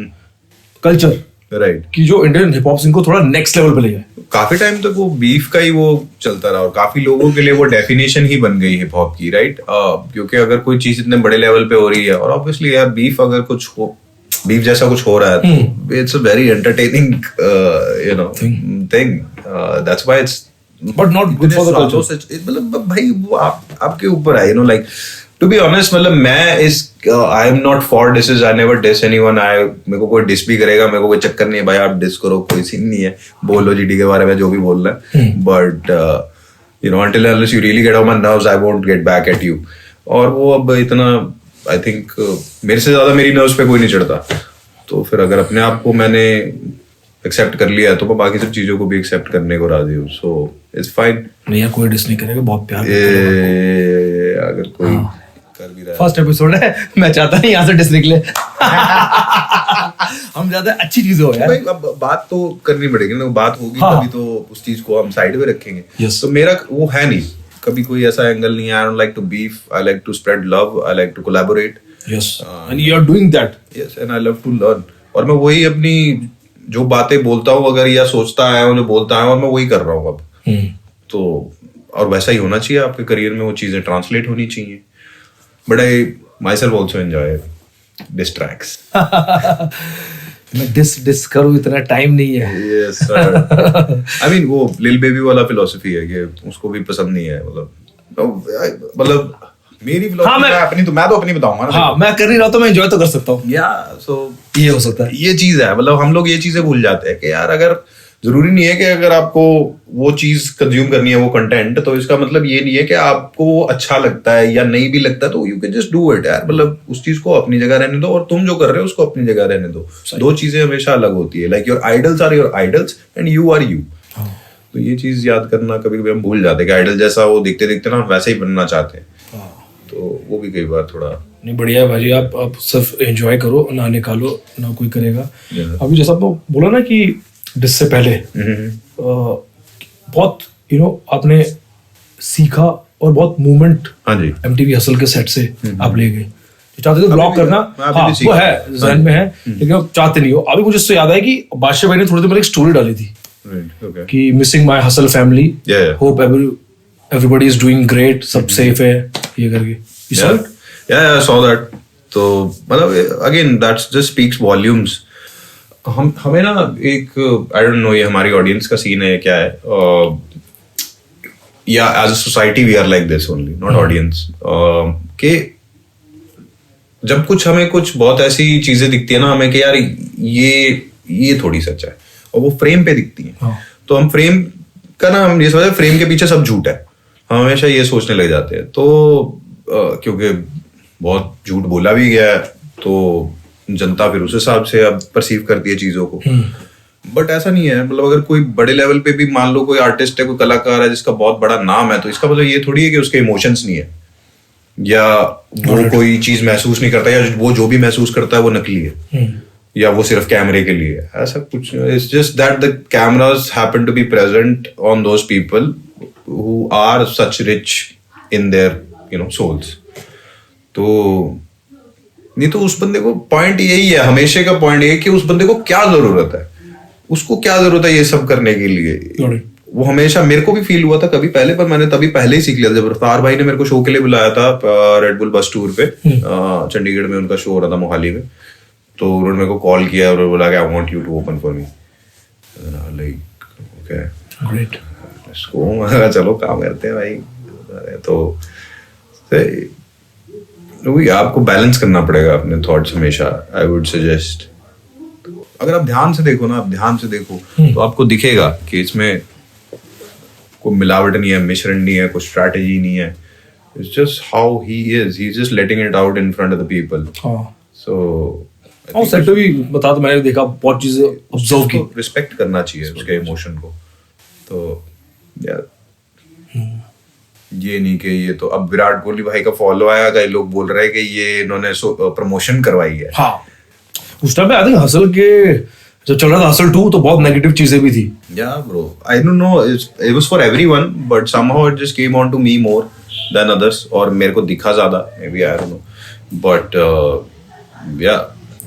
कल्चर, राइट, कि जो इंडियन हिप हॉप सीन को थोड़ा नेक्स्ट लेवल पे ले जाए। काफी टाइम तक वो बीफ का ही वो चलता रहा और काफी लोगों के लिए वो डेफिनेशन ही बन गई हिप हॉप की, राइट? क्योंकि अगर कोई चीज इतने बड़े लेवल पे हो रही है और ऑब्वियसली यार बीफ अगर कुछ हो, बीफ जैसा कुछ हो रहा है तो it's a very entertaining you know thing, that's why it's but not good for the culture. मतलब भाई वो आपके ऊपर है, you know, like to be honest, मतलब मैं इस I am not for disses, I never diss anyone, मेरे को कोई डिस भी करेगा मेरे को कोई चक्कर नहीं है भाई, आप डिस करो, कोई सीन नहीं है, बोलो जीडी के बारे में जो भी बोल रहा है, but you know until unless you really get on my nerves I won't get back at you। और वो अब इतना आई थिंक मेरे से ज्यादा मेरी नर्व्स पे कोई नहीं चढ़ता, तो फिर अगर अपने आप को मैंने एक्सेप्ट कर लिया है तो मैं बाकी सब चीजों को भी एक्सेप्ट करने को राजी हूँ, सो इट्स फाइन। नहीं यार, कोई डिस नहीं करेगा, बहुत प्यार अगर कोई कर भी रहा है। फर्स्ट एपिसोड है, मैं चाहता नहीं यहाँ से डिस निकले हम ज्यादा अच्छी चीजें हो यार। भाई अब बात तो करनी पड़ेगी ना, बात होगी तभी तो उस चीज को हम साइड में रखेंगे। तो मेरा वो है नहीं, कभी कोई ऐसा एंगल नहीं है। I don't like to beef, I like to spread love, I like to collaborate. Yes, and you are doing that. Yes, and I love to learn. और मैं वही अपनी जो बातें बोलता हूँ अगर या सोचता आया हूँ, जो बोलता आया हूँ, और मैं वही कर रहा हूँ अब। तो और वैसा ही होना चाहिए आपके करियर में, वो चीजें ट्रांसलेट होनी चाहिए। But I myself also enjoy diss tracks. मैं डिस करूँ, इतना टाइम नहीं है। Yes sir. आई मीन वो लिल बेबी वाला फिलॉसफी है कि उसको भी पसंद नहीं है, मतलब मेरी फिलॉसफी है अपनी, तो मैं तो अपनी बताऊंगा ना। हाँ, मैं कर नहीं रहा तो मैं एंजॉय तो कर सकता हूँ। या सो ये हो सकता है, ये चीज है। मतलब हम लोग ये चीजें भूल जाते हैं कि यार अगर जरूरी नहीं है कि अगर आपको वो चीज कंज्यूम करनी है, वो कंटेंट, तो इसका मतलब ये नहीं है कि आपको वो अच्छा लगता है या नहीं भी लगता तो you can just do it यार। मतलब उस चीज को अपनी जगह रहने दो और तुम जो कर रहे हो उसको अपनी जगह रहने दो। दो चीजें हमेशा अलग होती है। Like your idols are your idols and you are you. तो ये चीज याद करना कभी कभी हम भूल जाते हैं कि आइडल जैसा वो दिखते दिखते ना वैसे ही बनना चाहते हैं। तो वो भी कई बार थोड़ा नहीं, बढ़िया है भाई। आप सिर्फ एंजॉय करो, ना निकालो, ना कोई करेगा। अभी जैसा आपने बोला ना कि डिस से पहले बहुत आपने सीखा और बहुत मूवमेंट हाँ जी MTV हसल के सेट से आप ले गए। चाहते थे ब्लॉग करना, हाँ वो है जहन में है, लेकिन आप चाहते नहीं हो। अभी मुझे इससे याद आया कि बादशाह भाई ने थोड़ी देर पहले एक स्टोरी डाली थी कि missing my hustle family, hope everybody is doing great, सब सेफ है, ये करके। You saw it? Yeah, I saw that. तो मतलब again that's just speaks volumes. हमें ना एक आई डोंट नो ये हमारी ऑडियंस का सीन है क्या है, या as a society we are like this only, not audience, कि जब हमें कुछ बहुत ऐसी चीजें दिखती है ना हमें कि यार ये थोड़ी सच है और वो फ्रेम पे दिखती है, तो हम फ्रेम का ना हम ये समझते हैं फ्रेम के पीछे सब झूठ है। हम हमेशा ये सोचने लग जाते हैं। तो क्योंकि बहुत झूठ बोला भी गया है तो जनता फिर उस हिसाब से अब परसीव करती है चीजों को। बट ऐसा नहीं है। मतलब अगर कोई बड़े लेवल पे भी मान लो कोई आर्टिस्ट है, कोई कलाकार है जिसका बहुत बड़ा नाम है, तो इसका मतलब ये थोड़ी है कि उसके इमोशंस नहीं है या वो कोई चीज महसूस नहीं करता या वो जो भी महसूस करता है वो नकली है या वो सिर्फ कैमरे के लिए है। ऐसा कुछ, it's just that the cameras happen to be present on those people who are such rich in their souls। तो नहीं तो उस बंदे को पॉइंट यही है, हमेशा का पॉइंट ये कि उस बंदे को क्या जरूरत है, उसको क्या जरूरत है ये सब करने के लिए। वो हमेशा मेरे को भी फील हुआ था कभी पहले, पर मैंने तभी पहले ही सीख लिया था जब रफ्तार भाई ने मेरे को शो के लिए बुलाया था रेड बुल बस टूर पे, चंडीगढ़ में उनका शो हो रहा था मोहाली में। तो उन्होंने मेरे को कॉल किया और बोला कि I want you to open for me. Like okay great, चलो काम करते हैं भाई। तो आपको बैलेंस करना पड़ेगा अपने थॉट्स हमेशा। आई वुड सजेस्ट, अगर आप ध्यान से देखो ना, आप ध्यान से देखो तो आपको दिखेगा कि इसमें कोई मिलावट नहीं है, मिश्रण नहीं है, कोई स्ट्रैटेजी नहीं है। It's just how he is just letting it out in front of the people. So set पे भी बता, तो मैंने देखा बहुत चीजें ऑब्जर्व की। रिस्पेक्ट करना चाहिए उसके इमोशन को। तो यार ये नहीं कि ये तो अब विराट कोहली भाई का फॉलो आया, कई लोग बोल रहे हैं कि ये इन्होंने प्रमोशन करवाई है। हाँ, उस टाइम पे आई थिंक हसल के जब चल रहा था हसल 2 तो बहुत नेगेटिव चीजें भी थी। Yeah bro, I don't know, it was for everyone but somehow it just came on to me more than others, और मेरे को दिखा ज्यादा, maybe, I don't know. But yeah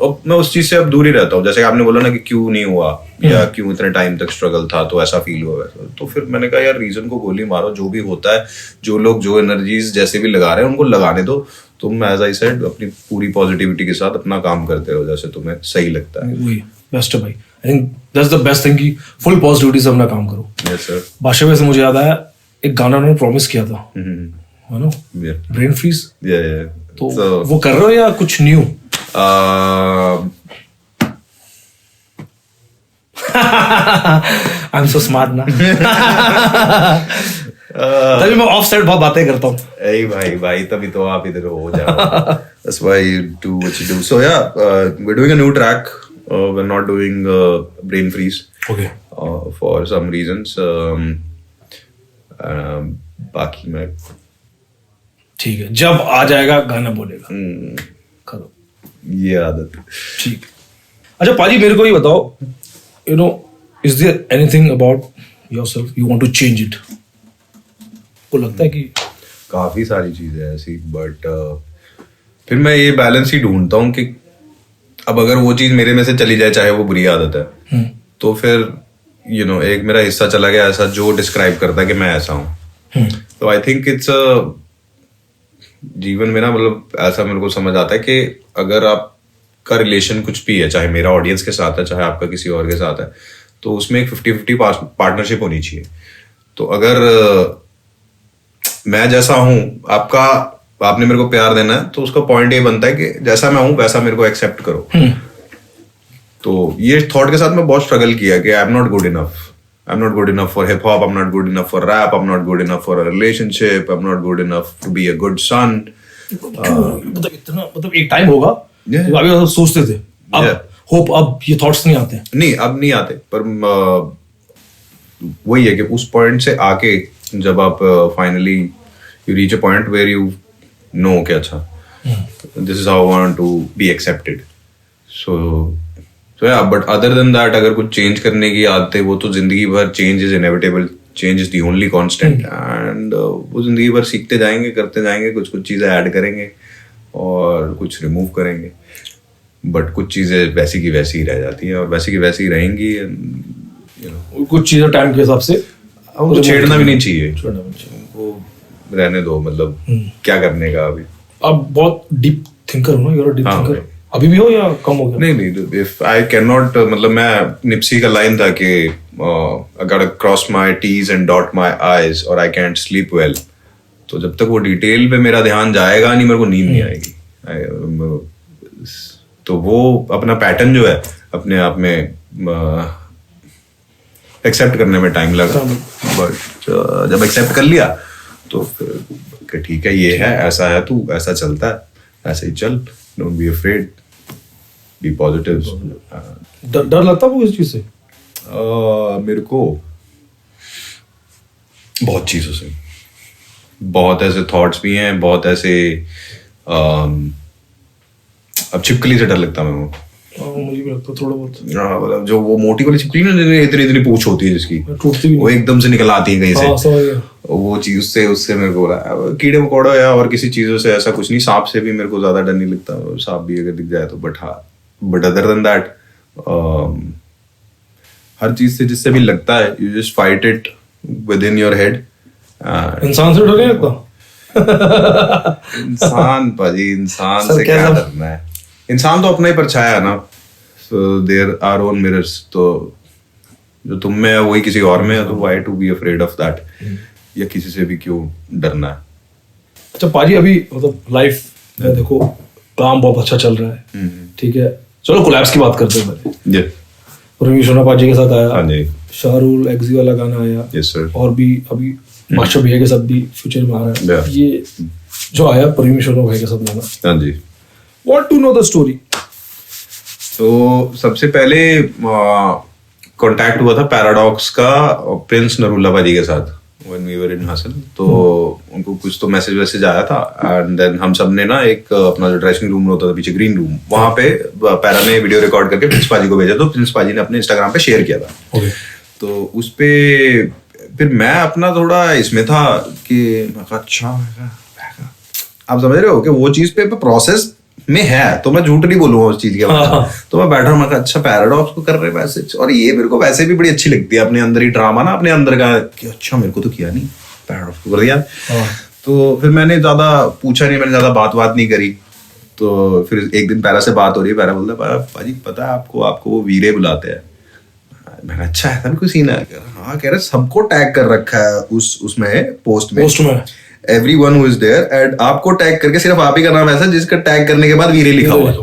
अब मैं उस चीज से अब दूर ही रहता हूँ। जैसे आपने बोला ना कि क्यों नहीं हुआ या क्यों इतने टाइम तक स्ट्रगल था, तो ऐसा फील हुआ वैसा। तो फिर मैंने कहा यार रीजन को गोली मारो, जो भी होता है, जो लोग जो एनर्जीज जैसे भी लगा रहे हैं उनको लगाने दो। तुम एज आई सेड अपनी पूरी पॉजिटिविटी के साथ अपना काम करते रहो जैसे तुम्हें सही लगता है। वही बेस्ट है भाई। I think that's the best thing कि फुल पॉजिटिविटी से अपना काम करो। Yes sir. बादशाह से मुझे याद आया एक गाना उन्होंने प्रॉमिस किया था, है ना, ब्रेन फ्रीज। तो वो कर रहे हो या कुछ न्यू? I'm so smart ना। तभी मैं ऑफ साइड बहुत बातें करता हूँ। भाई तभी तो आप इधर हो जाओ। That's why you do what you do. So yeah, we're doing a new track. We're not doing brain freeze. Okay. For some reasons. बाकी मैं ठीक है, जब आ जाएगा गाना बोलेगा। करो ये आदत। ठीक। अच्छा पाजी, मेरे को ये बताओ, is there anything about yourself you want to change it? को लगता है कि काफी सारी चीजें ऐसी, बट फिर मैं ये बैलेंस ही ढूंढता हूँ कि अब अगर वो चीज मेरे में से चली जाए, चाहे वो बुरी आदत है, तो फिर एक मेरा हिस्सा चला गया ऐसा जो डिस्क्राइब करता है कि मैं ऐसा हूँ। तो आई थिंक इट्स जीवन में ना, मतलब ऐसा मेरे को समझ आता है कि अगर आपका रिलेशन कुछ भी है, चाहे मेरा ऑडियंस के साथ है, चाहे आपका किसी और के साथ है, तो उसमें एक 50-50 पार्टनरशिप होनी चाहिए। तो अगर मैं जैसा हूं, आपने मेरे को प्यार देना है, तो उसका पॉइंट ये बनता है कि जैसा मैं हूं वैसा मेरे को एक्सेप्ट करो। तो ये थॉट के साथ मैं बहुत स्ट्रगल किया कि आई am not good enough. I'm not good enough for hip hop, I'm not good enough for rap, I'm not good enough for a relationship, I'm not good enough to be a good son. मतलब इतना, मतलब एक time होगा Yeah. अभी मतलब सोचते थे, अब Yeah. होप अब ये थॉट्स नहीं आते हैं. नहीं, अब नहीं आते, पर वही है कि उस पॉइंट से आके जब आप finally you reach a point where you know कि अच्छा this is how I want to be accepted. So yeah, but other than that अगर कुछ चेंज करने की आदत है, वो तो जिंदगी भर change is inevitable, change is the only constant, and वो जिंदगी भर सीखते जाएंगे, करते जाएंगे, कुछ कुछ चीजें ऐड करेंगे और कुछ रिमूव करेंगे, बट कुछ चीजें वैसी की वैसी ही रह जाती हैं और वैसी की वैसी ही रहेंगी. यू नो, कुछ चीजें टाइम के हिसाब से उनको छेड़ना भी नहीं चाहिए, छोड़ना भी चाहिए. उनको रहने दो, मतलब क्या करने का अभी. अब बहुत डीप थिंकर हो ना, यूर डीप हाँ, थिंकर. अभी भी हो या कम हो गया? नहीं, इफ आई कैन नॉट, मतलब मैं निप्सी का लाइन था कि I got to cross my t's and dot my i's और आई कैंट स्लीप वेल. तो जब तक वो डिटेल पे मेरा ध्यान जाएगा नहीं, मेरे को नींद नहीं आएगी. तो वो अपना पैटर्न जो है अपने आप में एक्सेप्ट करने में टाइम लगा, बट जब एक्सेप्ट कर लिया तो फिर ठीक है, ये है, ऐसा है, तू ऐसा चलता है, ऐसे ही चल, don't be afraid, be positive. डर लगता है इस चीज से? मेरे को बहुत चीजों से, बहुत ऐसे थॉट्स भी हैं, बहुत ऐसे अब छिपकली से डर लगता है मेरे को. मुझे भी लगता है थोड़ा बहुत. मतलब जो वो मोटी वाली छिपकली ना, इतनी इतनी पूंछ होती है जिसकी, टूटती भी वो एकदम से निकल आती है कहीं हाँ, से. समझ गया. वो चीज उससे मेरे को कीड़े मकोड़ों या और किसी चीजों से ऐसा कुछ नहीं. सांप से भी मेरे को ज्यादा डर नहीं लगता, सांप भी अगर दिख जाए तो. बट अदर देन दैट हर चीज से जिससे भी लगता है, you just fight it with in your head. इंसान से डर नहीं लगता? इंसान पाजी, इंसान सर, से क्या कैसा? डरना है? इंसान तो अपना ही परछाया है ना. So there are own mirrors. तो जो तुम में है वही किसी और में है, तो why to be afraid of that, या किसी से भी क्यों डरना है. अच्छा पाजी, अभी मतलब लाइफ में देखो काम बहुत अच्छा चल रहा है, ठीक है. चलो कोलैब्स की बात करते हैं पहले. रमेश रोना पाजी के साथ आया, हाँ जी, शाहरुल एक्सी वाला गाना आया, यस सर. और भी अभी बादशाह भैया के साथ भी फ्यूचर में आ रहा है. Yeah. ये जो आया परमेश रोना भाई के साथ गाना, हाँ जी. What to know the story? तो सबसे पहले कांटेक्ट हुआ था पैराडॉक्स का प्रिंस नरूला पाजी के साथ when we were in hustle. तो उनको कुछ तो मैसेज आया था, एंड देन हम सब ने ना एक अपना जो ड्रेसिंग रूम होता था पीछे, ग्रीन रूम, वहां पे पैरा ने वीडियो रिकॉर्ड करके प्रिंस पाजी को भेजा. तो प्रिंस पाजी ने अपने इंस्टाग्राम पे शेयर किया था. Okay. तो उस पे फिर मैं अपना थोड़ा इसमें था कि अच्छा, आप समझ रहे हो कि वो चीज पे प्रोसेस में है, तो मैं झूठ नहीं बोलूंगा उस चीज के बारे में. तो मैं बैठा, मैं अच्छा पैराडॉक्स को कर रहे मैसेज, और ये मेरे को वैसे भी बड़ी अच्छी लगती है, अपने अंदर ही ड्रामा ना, अपने अंदर का कि अच्छा मेरे को तो किया नहीं, पैराडॉक्स को कर दिया. तो फिर मैंने ज्यादा पूछा नहीं, मैंने ज्यादा बात नहीं करी. तो फिर एक दिन पैरा से बात हो रही है, पैरा बोलता है पाजी पता है आपको वो वीरे बुलाते हैं. मैंने अच्छा है, कोई सीन है? हाँ, कह रहे सबको टैग कर रखा है उसमें पोस्ट में everyone who is there, and आपको टैग करके सिर्फ आप ही का नाम ऐसा जिसका टैग करने के बाद वीरे लिखा हुआ है.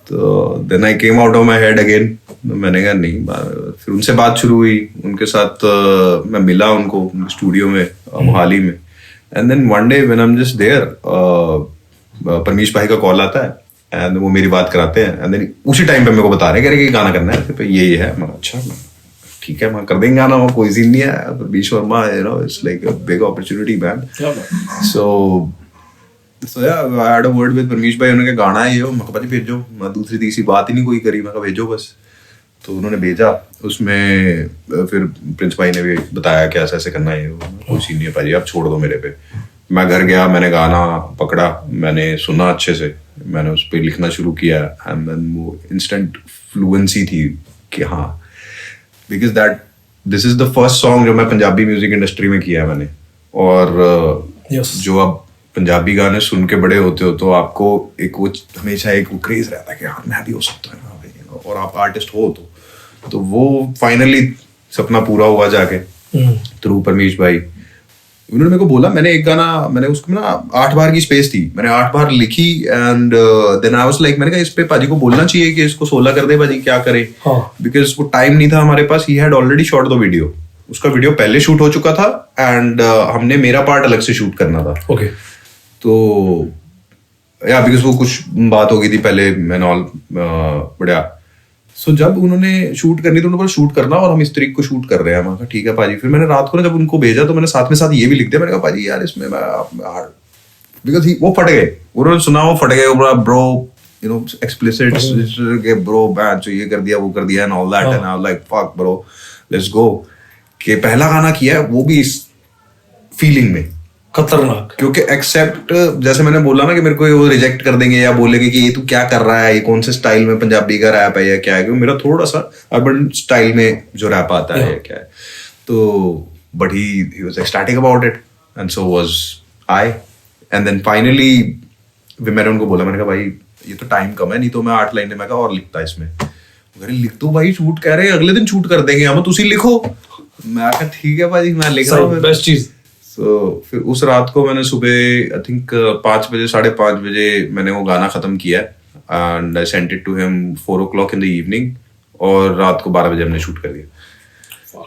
तो then I came out of my head again. मैंने कहा नहीं. फिर उनसे बात शुरू हुई, उनके साथ मैं मिला उनको स्टूडियो में मोहाली में, and then one day when I'm just there, Parmish भाई का कॉल आता है, एंड वो मेरी बात कराते हैं, एंड देन उसी टाइम पे मेरे को बता रहे हैं कि गाना करना है, तो ये है. मैं अच्छा ठीक है, मैं कर देंगे गाना, कोई सीन नहीं है. बीश Verma, you know, it's like a big opportunity man. So yeah I had a word with Parmish भाई. उन्होंने कहा गाना है ये, मैं कहा भेजो. मैं दूसरी तीसरी बात ही नहीं कोई करी, मैं कहा भेजो बस. तो उन्होंने भेजा. उसमें फिर प्रिंस भाई ने भी बताया कि ऐसा ऐसे करना है, कोई सीन नहीं है भाई, आप छोड़ दो मेरे पे. मैं घर गया, मैंने गाना पकड़ा, मैंने सुना अच्छे से, मैंने उस पर लिखना शुरू किया, एंड देन वो इंस्टेंट फ्लुएंसी थी कि हाँ, because that this is the first song जो मैं पंजाबी म्यूजिक इंडस्ट्री में किया है मैंने. और जो आप पंजाबी गाने सुन के बड़े होते हो तो आपको एक वो हमेशा एक वो क्रेज रहता है कि हाँ मैं भी हो सकता है, और आप आर्टिस्ट हो तो वो फाइनली सपना पूरा हुआ जाके थ्रू परमीश भाई. उन्होंने मेरे को बोला, मैंने एक गाना, मैंने उसको ना 8 बार की स्पेस थी, मैंने 8 बार लिखी and then I was like, मैंने कहा इस पे पाजी को बोलना चाहिए कि इसको 16 कर दे पाजी, क्या करे, बिकॉज वो टाइम नहीं था हमारे पास. He had already shot the video, उसका वीडियो पहले शूट हो चुका था एंड हमने मेरा पार्ट अलग से शूट करना था. ओके. तो या बिकॉज वो कुछ बात हो गई थी पहले मैंने ऑल बढ़िया. सो जब उन्होंने शूट करनी तो उन्होंने शूट करना और हम इस तरीके को शूट कर रहे हैं. मैं कहा ठीक है पाजी. फिर मैंने रात को ना जब उनको भेजा तो मैंने साथ में साथ ये भी लिख दिया. मैंने कहा पाजी यार इसमें बिकॉज वो फट गए, उन्होंने सुना वो फट गए, bro you know explicit bro match ये कर दिया वो कर दिया and all that and I was like fuck bro let's go. कि पहला गाना किया है वो भी इस फीलिंग में खतरनाक, क्योंकि एक्सेप्ट जैसे मैंने बोला ना कि मेरे को वो रिजेक्ट कर देंगे या बोलेंगे कि ये तू क्या कर रहा है, ये कौन से स्टाइल में पंजाबी का रैप है या क्या है, क्योंकि मेरा थोड़ा सा अर्बन स्टाइल में जो रैप आता है क्या है. तो but he was ecstatic about it and so was I. And then finally मैंने उनको बोला, मैंने कहा भाई ये तो टाइम कम है, नहीं तो मैं 8 लाइनें मैं कहा और लिखता इसमें. लिख दो भाई, शूट कह रहे हैं अगले दिन शूट कर देंगे, हम तुसी लिखो. मैं कहा ठीक है भाई मैं लिख रहा हूँ. बेस्ट चीज. So, फिर उस रात को मैंने सुबह आई थिंक 5 बजे 5:30 बजे मैंने वो गाना खत्म किया and I sent it to him 4 o'clock in the evening और रात को 12 बजे हमने शूट कर दिया.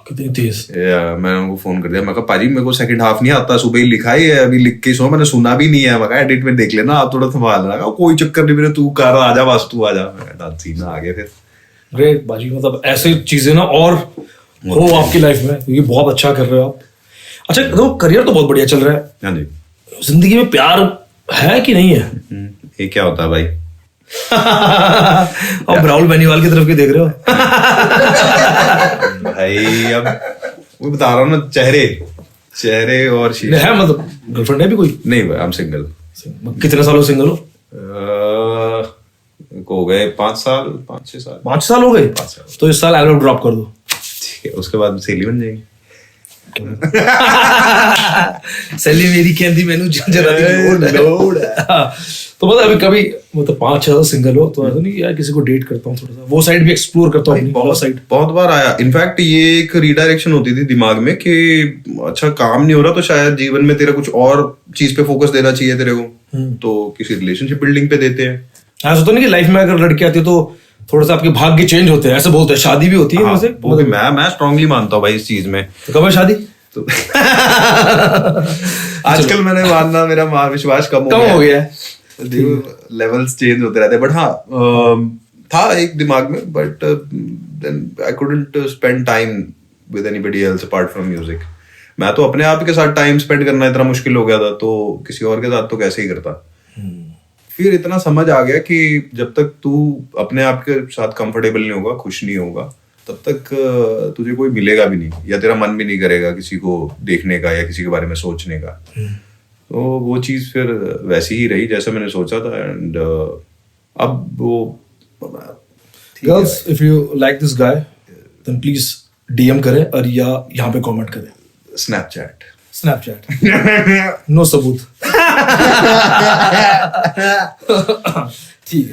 कितनी तेज. मैंने उनको फोन कर दिया, मैं कहा पाजी मेरे को सेकंड हाफ नहीं आता, सुबह ही लिखा है अभी लिख के सो, मैंने सुना भी नहीं है, मैं कहा एडिट में देख लेना आप थोड़ा संभाल लेना. कोई चक्कर नहीं, मेरे तू कर आ जा बस तू आ जा. मैं सीना आ गया फिर. ग्रेट बाजी, मतलब ऐसी चीजें ना और हो आपकी लाइफ में, ये बहुत अच्छा कर रहे हो आप. अच्छा तो करियर तो बहुत बढ़िया चल रहा है. हाँ जी. जिंदगी में प्यार है कि नहीं है? ये क्या होता है भाई? अब राहुल बेनीवाल की तरफ भी देख रहे हो? भाई अब वो बता रहा हूँ ना, चेहरे और शीशे है. मतलब गर्लफ्रेंड है भी कोई? नहीं भाई, आई एम सिंगल. कितने सालों सिंगल हो? हो गए 5 साल 5-6 साल. 5 साल हो गए. तो इस साल एल्बम ड्रॉप कर दो. ठीक है, उसके बाद सहेली बन जाएगी. सैली मेरी कहती मैनू जरा लोड है. तो मतलब अभी कभी मतलब 5-6 साल सिंगल हो तो ऐसा नहीं यार किसी को डेट करता हूँ, थोड़ा सा वो साइड भी एक्सप्लोर करता हूँ. बहुत बार आया. इनफैक्ट ये एक रीडायरेक्शन होती थी दिमाग में कि अच्छा काम नहीं हो रहा तो शायद जीवन में तेरा कुछ और चीज पे फोकस देना चाहिए तेरे को, तो किसी रिलेशनशिप बिल्डिंग पे देते हैं. ऐसा तो नहीं कि लाइफ में अगर लड़की आती है तो थोड़ा सा आपके भाग्य चेंज होते हैं, ऐसे बोलते हैं. शादी भी होती है वैसे. मैं स्ट्रांगली मानता हूँ भाई इस चीज में. तो कब है शादी? तो आजकल मैंने मानना मेरा विश्वास कम हो गया है. लेवल्स चेंज होते रहते हैं. बट हाँ था एक दिमाग में, but then I couldn't spend time with anybody else apart from music. मैं तो अपने आप के साथ टाइम स्पेंड करना इतना मुश्किल हो गया था, तो किसी और के साथ तो कैसे ही करता. फिर इतना समझ आ गया कि जब तक तू अपने आप के साथ कंफर्टेबल नहीं होगा, खुश नहीं होगा, तब तक तुझे कोई मिलेगा भी नहीं, या तेरा मन भी नहीं करेगा किसी को देखने का या किसी के बारे में सोचने का. तो वो चीज फिर वैसी ही रही जैसा मैंने सोचा था. एंड अब वो girls if you like this guy then please DM करें और या यहाँ पे कमेंट करें. स्नैपचैट नो सबूत. ठीक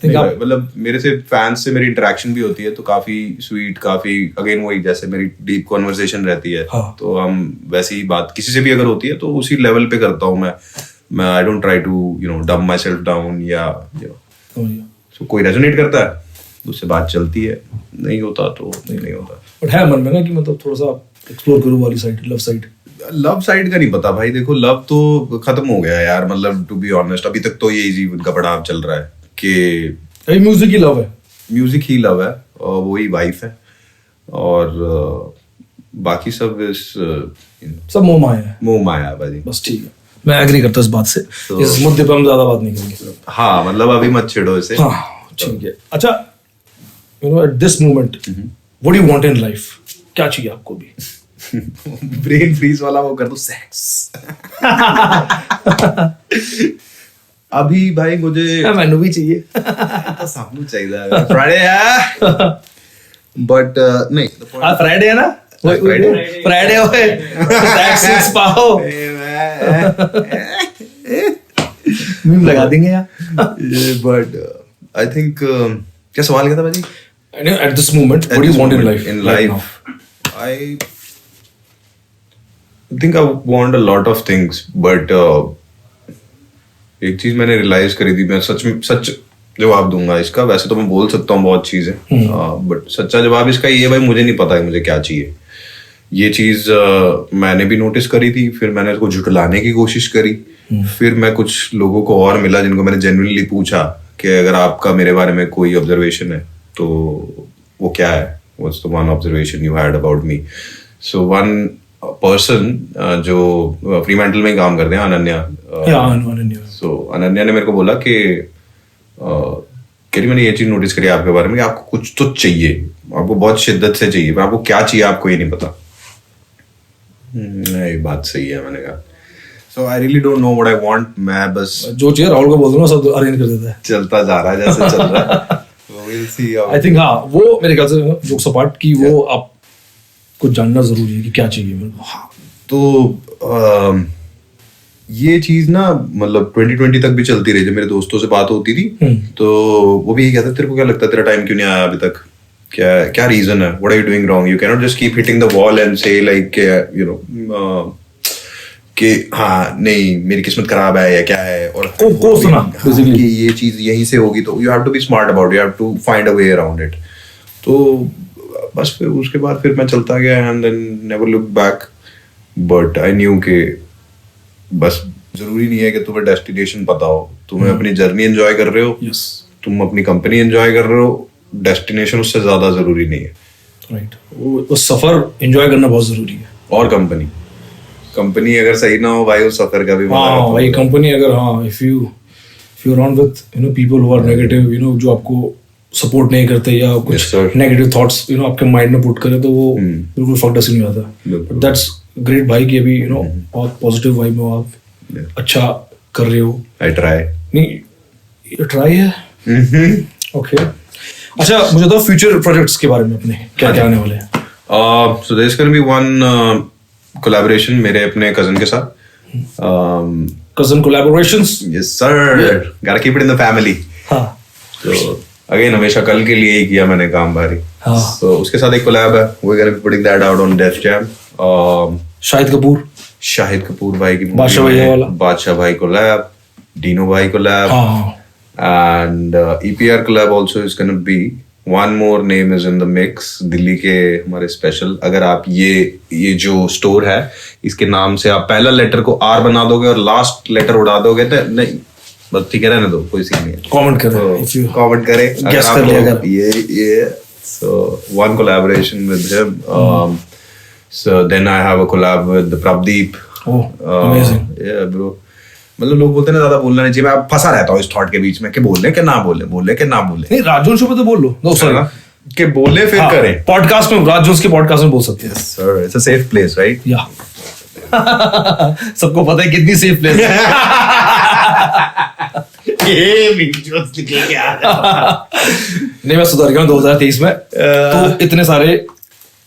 है. मतलब मेरे से फैंस से मेरी इंटरेक्शन भी होती है तो काफी स्वीट, काफी अगेन वही जैसे मेरी डीप कॉन्वर्सेशन रहती है. हाँ. तो हम वैसी ही बात किसी से भी अगर होती है तो उसी लेवल पे करता हूँ मैं. आई डोंट ट्राई टू डम माई सेल्फ डाउन या so, कोई रेजोनेट करता है उससे बात चलती है, नहीं होता तो नहीं होता. बट है मन में ना कि मतलब थोड़ा सा एक्सप्लोर करूँ वाली साइड, लव साइड का नहीं पता भाई. देखो लव तो खत्म हो गया यार, मतलब टू बी ऑनेस्ट अभी तक तो ये जीवन का पड़ाव चल रहा है कि म्यूजिक ही लव है. म्यूजिक ही लव है और वही वाइफ है और बाकी सब सब मोह माया है. मोह माया भाई. बस ठीक है, मैं एग्री करता हूँ इस बात से. तो, इस मुद्दे पर हम ज्यादा बात नहीं करेंगे. हाँ मतलब अभी मत छेड़ो इसे. हाँ ठीक है. अच्छा at this moment what do you want in life? क्या चाहिए आपको भी? ब्रेन फ्रीज वाला वो कर दो, सेक्स. अभी भाई मुझे मैनू भी चाहिए. तो सामने चाहिए फ्राइडे है बट नहीं फ्राइडे है ना. फ्राइडे होए सेक्स पाओ मीम लगा देंगे यार. बट आई थिंक क्या सवाल क्या था भाई? At this moment, what do you want in life? In life, I I think I want a lot of things, but एक चीज मैंने रियलाइज करी थी, मैं सच जवाब दूंगा इसका। वैसे तो मैं बोल सकता हूँ बहुत चीजें, बट सच्चा जवाब इसका ये है भाई, मुझे नहीं पता है मुझे क्या चाहिए। ये चीज मैंने भी नोटिस करी थी, फिर मैंने उसको झुटलाने की कोशिश करी। फिर मैं कुछ लोगों को और मिला जिनको मैंने जेन्युइनली पूछा कि अगर आपका मेरे बारे में कोई ऑब्जर्वेशन है तो वो क्या है, what's the one observation you had about me. So one person जो फ्रीमैंटल में काम करते हैं, अनन्या। सो अनन्या ने मेरे को बोला कि मैंने ये चीज नोटिस करी आपके बारे में कि आपको कुछ तो चाहिए, आपको बहुत शिद्दत से चाहिए, पर आपको क्या चाहिए आपको ये नहीं पता। ये बात सही है, मैंने कहा। So I really don't know what I want. मैं बस जो चाहिए राहुल को बोल दूंगा, सब अरेंज कर देता है। चलता जा रहा है जैसे चल रहा है। We'll see how. I think हाँ, वो मेरे ख्याल से जोक्स अपार्ट की वो आपको जानना जरूरी है कि क्या चाहिए मेरे को। हाँ, तो ये चीज ना मतलब 2020 तक भी चलती रही। जब मेरे दोस्तों से बात होती थी तो वो भी यही कहते, तेरे को क्या लगता है तेरा टाइम क्यों नहीं आया अभी तक, क्या रीजन है, what are you doing wrong, you can not just keep hitting the wall and say like you know कि हाँ नहीं मेरी किस्मत खराब है या क्या है, और कि ये चीज यहीं से होगी। तो you have to be smart about, you have to find a way around it. तो बस फिर उसके बाद फिर मैं चलता गया and then never look back. But I knew कि बस जरूरी नहीं है कि तुम्हें डेस्टिनेशन पता हो, तुम्हें अपनी जर्नी एंजॉय कर रहे हो, तुम अपनी कंपनी एंजॉय कर रहे हो, डेस्टिनेशन उससे ज्यादा जरूरी नहीं है। राइट, वो सफर एंजॉय करना बहुत जरूरी है। और कंपनी अगर सही ना हो भाई, उस सफर का भी भाई कंपनी अगर if you around with people who are negative, जो आपको सपोर्ट नहीं करते या कुछ नेगेटिव थॉट्स आपके माइंड में पुट करे, तो वो बिल्कुल फक डस नहीं आता। दैट्स ग्रेट भाई कि अभी बहुत पॉजिटिव वाइब में आप अच्छा कर रहे हो। आई ट्राई नहीं ट्राई है। ओके, अच्छा मुझे तो फ्यूचर प्रोजेक्ट्स के बारे में अपने क्या आने वाले हैं। So there is gonna be one collaboration मेरे अपने कजन के साथ। Cousin collaborations, yes sir, gotta keep it in the family. हां, तो अगेन हमेशा कल के लिए ही किया मैंने काम भारी। तो उसके साथ एक कोलैब है, we gonna be putting that out on Def Jam. Shahid Kapoor भाई की बादशाह भाई कोलैब, डीनो भाई collab, and EPR collab also is gonna be. One more name is in the mix, Delhi के हमारे स्पेशल। अगर आप ये जो स्टोर है इसके नाम से आप पहला लेटर को R बना दोगे और लास्ट लेटर उड़ा दोगे तो नहीं, बस ठीक है, रहने दो, कोई सीन नहीं है। कमेंट करें अगर आप ये so one collaboration with him. So then I have a collab with Prabdeep. Oh, amazing. Yeah bro, मतलब लोग बोलते हैं ना ज्यादा बोलना नहीं चाहिए, मैं फंसा रहता हूँ इस थॉट के बीच में कि बोले कि ना बोले नहीं, राजोंस पे तो बोल लो, नो सर कि बोले फिर करें। पॉडकास्ट में, राजोंस के पॉडकास्ट में बोल सकते हैं। Sir it's a safe place right. या सबको पता है कितनी सेफ प्लेस है। नहीं मैं सुधर गया 2023 में, तो इतने सारे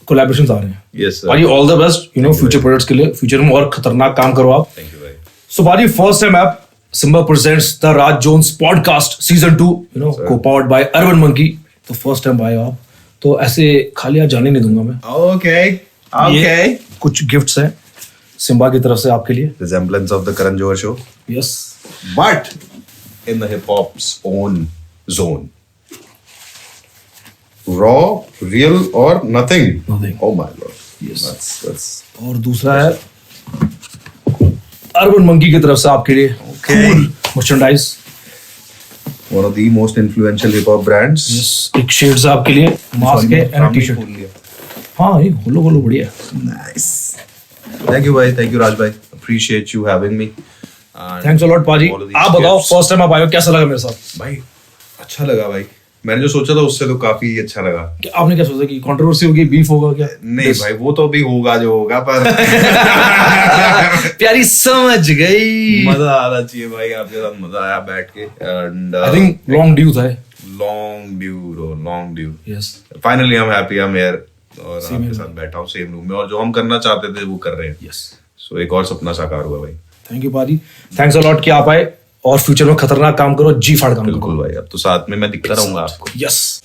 कोलैबोरेशंस आ रहे हैं। यस सर, भाई all the best future projects के लिए, फ्यूचर में और खतरनाक काम करो आप। थैंक यू भाई। सो भाई फर्स्ट टाइम आप Simba presents the Raj Jones podcast season 2 को पावर्ड बाय अर्बन मंकी। तो फर्स्ट टाइम आए आप, तो ऐसे खाली आप जाने नहीं दूंगा मैं। ओके कुछ गिफ्ट्स हैं सिम्बा की तरफ से आपके लिए। Resemblance of the Karan Johar show, yes, but in the hip hop's own zone. Raw, real or nothing? Nothing. Oh my lord. Yes. That's और दूसरा है अर्बन मंकी की तरफ से आपके लिए cool merchandise. One of the most influential hip hop brands. Yes. एक shades आपके लिए, मास्क है एंड टी-शर्ट। हाँ ये खोलो बढ़िया। Nice. Thank you भाई, thank you राज भाई. Appreciate you having me. Thanks a lot पाजी। आप बताओ फर्स्ट टाइम आप आए हो, कैसा लगा मेरे साथ? भाई अच्छा लगा भाई, मैंने जो सोचा था उससे तो काफी अच्छा लगा। आपने क्या सोचा कि कंट्रोवर्सी होगी, बीफ होगा क्या? नहीं भाई वो तो भी होगा जो होगा, पर प्यारी समझ गई। मजा आना चाहिए भाई, आपके साथ मजा आया बैठ के। And I think long due था। Long due. Yes, finally I am happy, I am here और आपके साथ बैठा हूं सेम रूम में, और जो हम करना चाहते थे वो कर रहे हैं। यस, सो एक और सपना साकार हुआ भाई। थैंक यू पाजी, थैंक्स अ लॉट कि आप आए, और फ्यूचर में खतरनाक काम करो, जी फाड़ काम करो। बिल्कुल भाई, अब तो साथ में मैं दिखता रहूंगा आपको। यस।